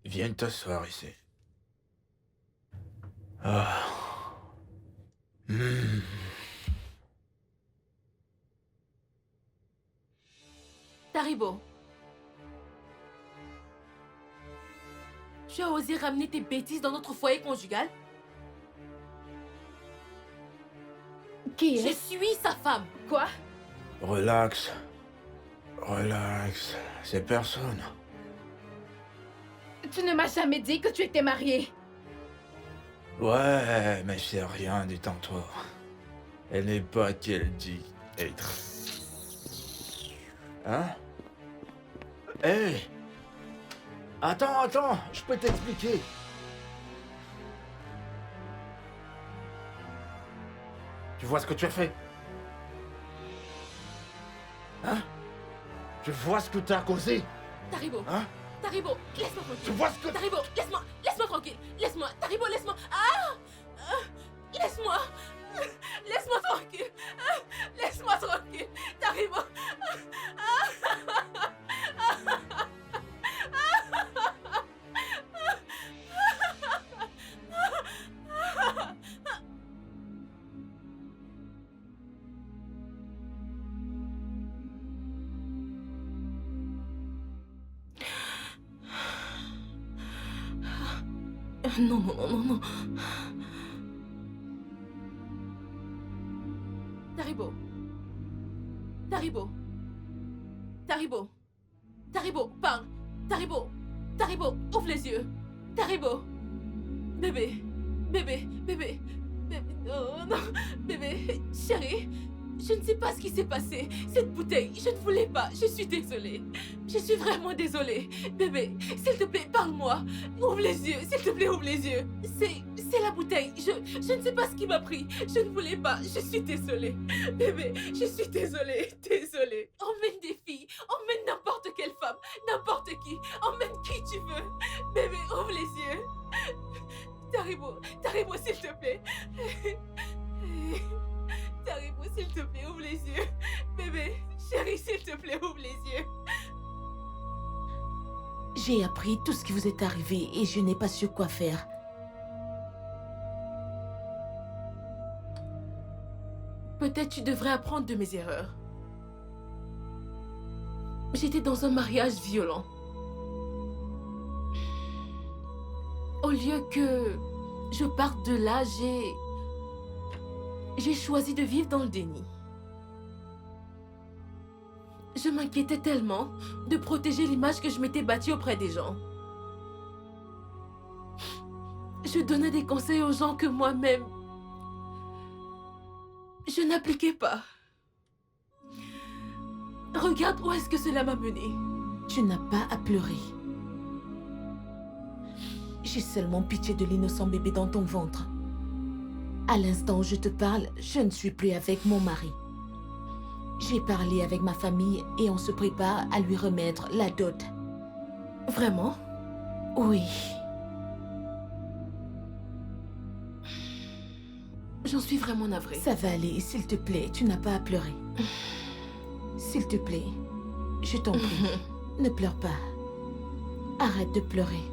Viens t'asseoir ici. Ah. Hmm.
Taribo, tu as osé ramener tes bêtises dans notre foyer conjugal?
Qui
Je
est?
suis sa femme.
Quoi?
Relax. Relax. C'est personne.
Tu ne m'as jamais dit que tu étais mariée.
Ouais, mais c'est rien du tantôt. Elle n'est pas qu'elle dit être. Hein? Hé! Attends, je peux t'expliquer. Tu vois ce que tu as fait? Hein? Tu vois ce que tu as causé?
Taribo,
Hein?
Taribo, laisse-moi tranquille.
Tu vois ce que...
Taribo, laisse-moi tranquille. Laisse-moi, Taribo, laisse-moi. Ah! Laisse-moi. Laisse-moi tranquille. Laisse-moi tranquille. Taribo. Non, non, non, non, non. Taribo. Taribo. Taribo. Taribo, parle. Taribo. Taribo, ouvre les yeux. Taribo. Bébé. Bébé. Bébé. Bébé. Oh non. Bébé. Chérie. Je ne sais pas ce qui s'est passé. Cette bouteille, je ne voulais pas. Je suis désolée. Je suis vraiment désolée. Bébé, s'il te plaît, parle-moi. Ouvre les yeux. S'il te plaît, ouvre les yeux. C'est la bouteille. Je ne sais pas ce qui m'a pris. Je ne voulais pas. Je suis désolée. Bébé, je suis désolée. Désolée. Emmène des filles. Emmène n'importe quelle femme. N'importe qui. Emmène qui tu veux. Bébé, ouvre les yeux. Taribo, s'il te plaît. Taribo, s'il te plaît, ouvre les yeux. Bébé, chérie, s'il te plaît, ouvre les yeux.
J'ai appris tout ce qui vous est arrivé et je n'ai pas su quoi faire.
Peut-être tu devrais apprendre de mes erreurs. J'étais dans un mariage violent. Au lieu que je parte de là, j'ai choisi de vivre dans le déni. Je m'inquiétais tellement de protéger l'image que je m'étais bâtie auprès des gens. Je donnais des conseils aux gens que moi-même, je n'appliquais pas. Regarde où est-ce que cela m'a menée.
Tu n'as pas à pleurer. J'ai seulement pitié de l'innocent bébé dans ton ventre. À l'instant où je te parle, je ne suis plus avec mon mari. J'ai parlé avec ma famille et on se prépare à lui remettre la dot.
Vraiment?
Oui.
J'en suis vraiment navrée.
Ça va aller, s'il te plaît, tu n'as pas à pleurer. S'il te plaît, je t'en prie, ne pleure pas. Arrête de pleurer.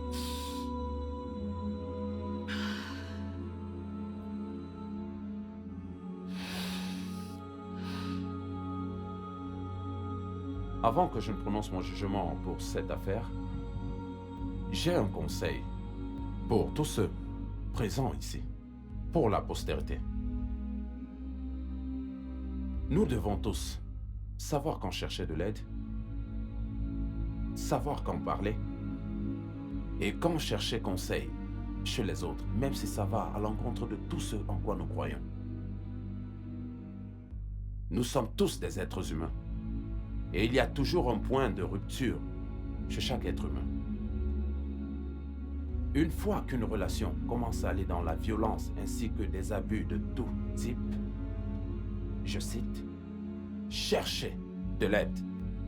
Avant que je ne prononce mon jugement pour cette affaire, j'ai un conseil pour tous ceux présents ici, pour la postérité. Nous devons tous savoir quand chercher de l'aide, savoir quand parler et quand chercher conseil chez les autres, même si ça va à l'encontre de tout ce en quoi nous croyons. Nous sommes tous des êtres humains. Et il y a toujours un point de rupture chez chaque être humain. Une fois qu'une relation commence à aller dans la violence ainsi que des abus de tout type, je cite, « Cherchez de l'aide »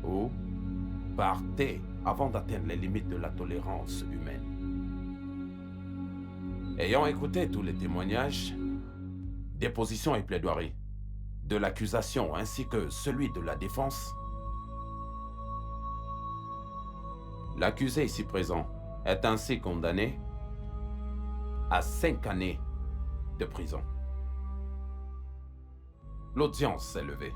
ou « Partez avant d'atteindre les limites de la tolérance humaine ». Ayant écouté tous les témoignages, dépositions et plaidoiries de l'accusation ainsi que celui de la défense, l'accusé ici présent est ainsi condamné à 5 années de prison. L'audience s'est levée.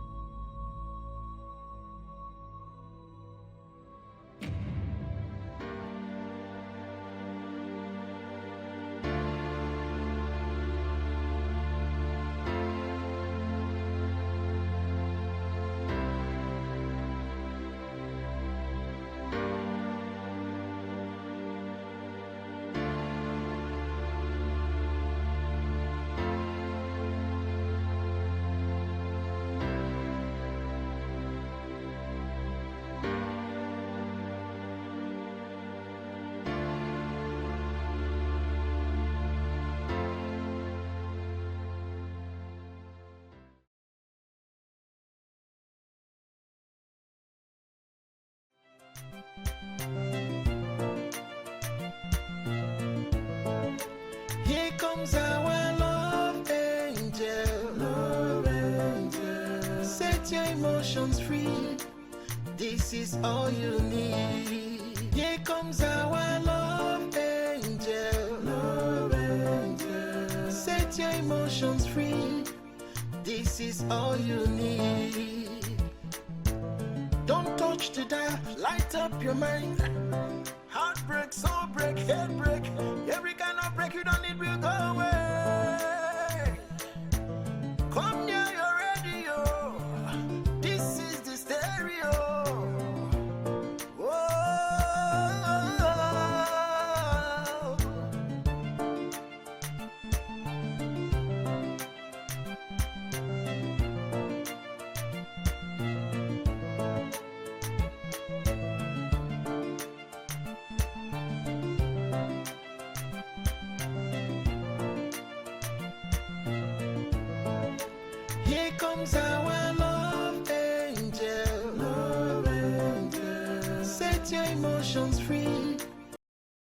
Here comes our love angel. Love angel. Set your emotions free. This is all you need. Here comes our love angel. Love angel. Set your emotions free. This is all you need. Don't touch the dial, light up your mind. Heartbreak, soul break, head break. Every kind of break you don't need will go away. Come near your radio. This is the stereo. Whoa. Here comes our love angel. Love angel. Set your emotions free.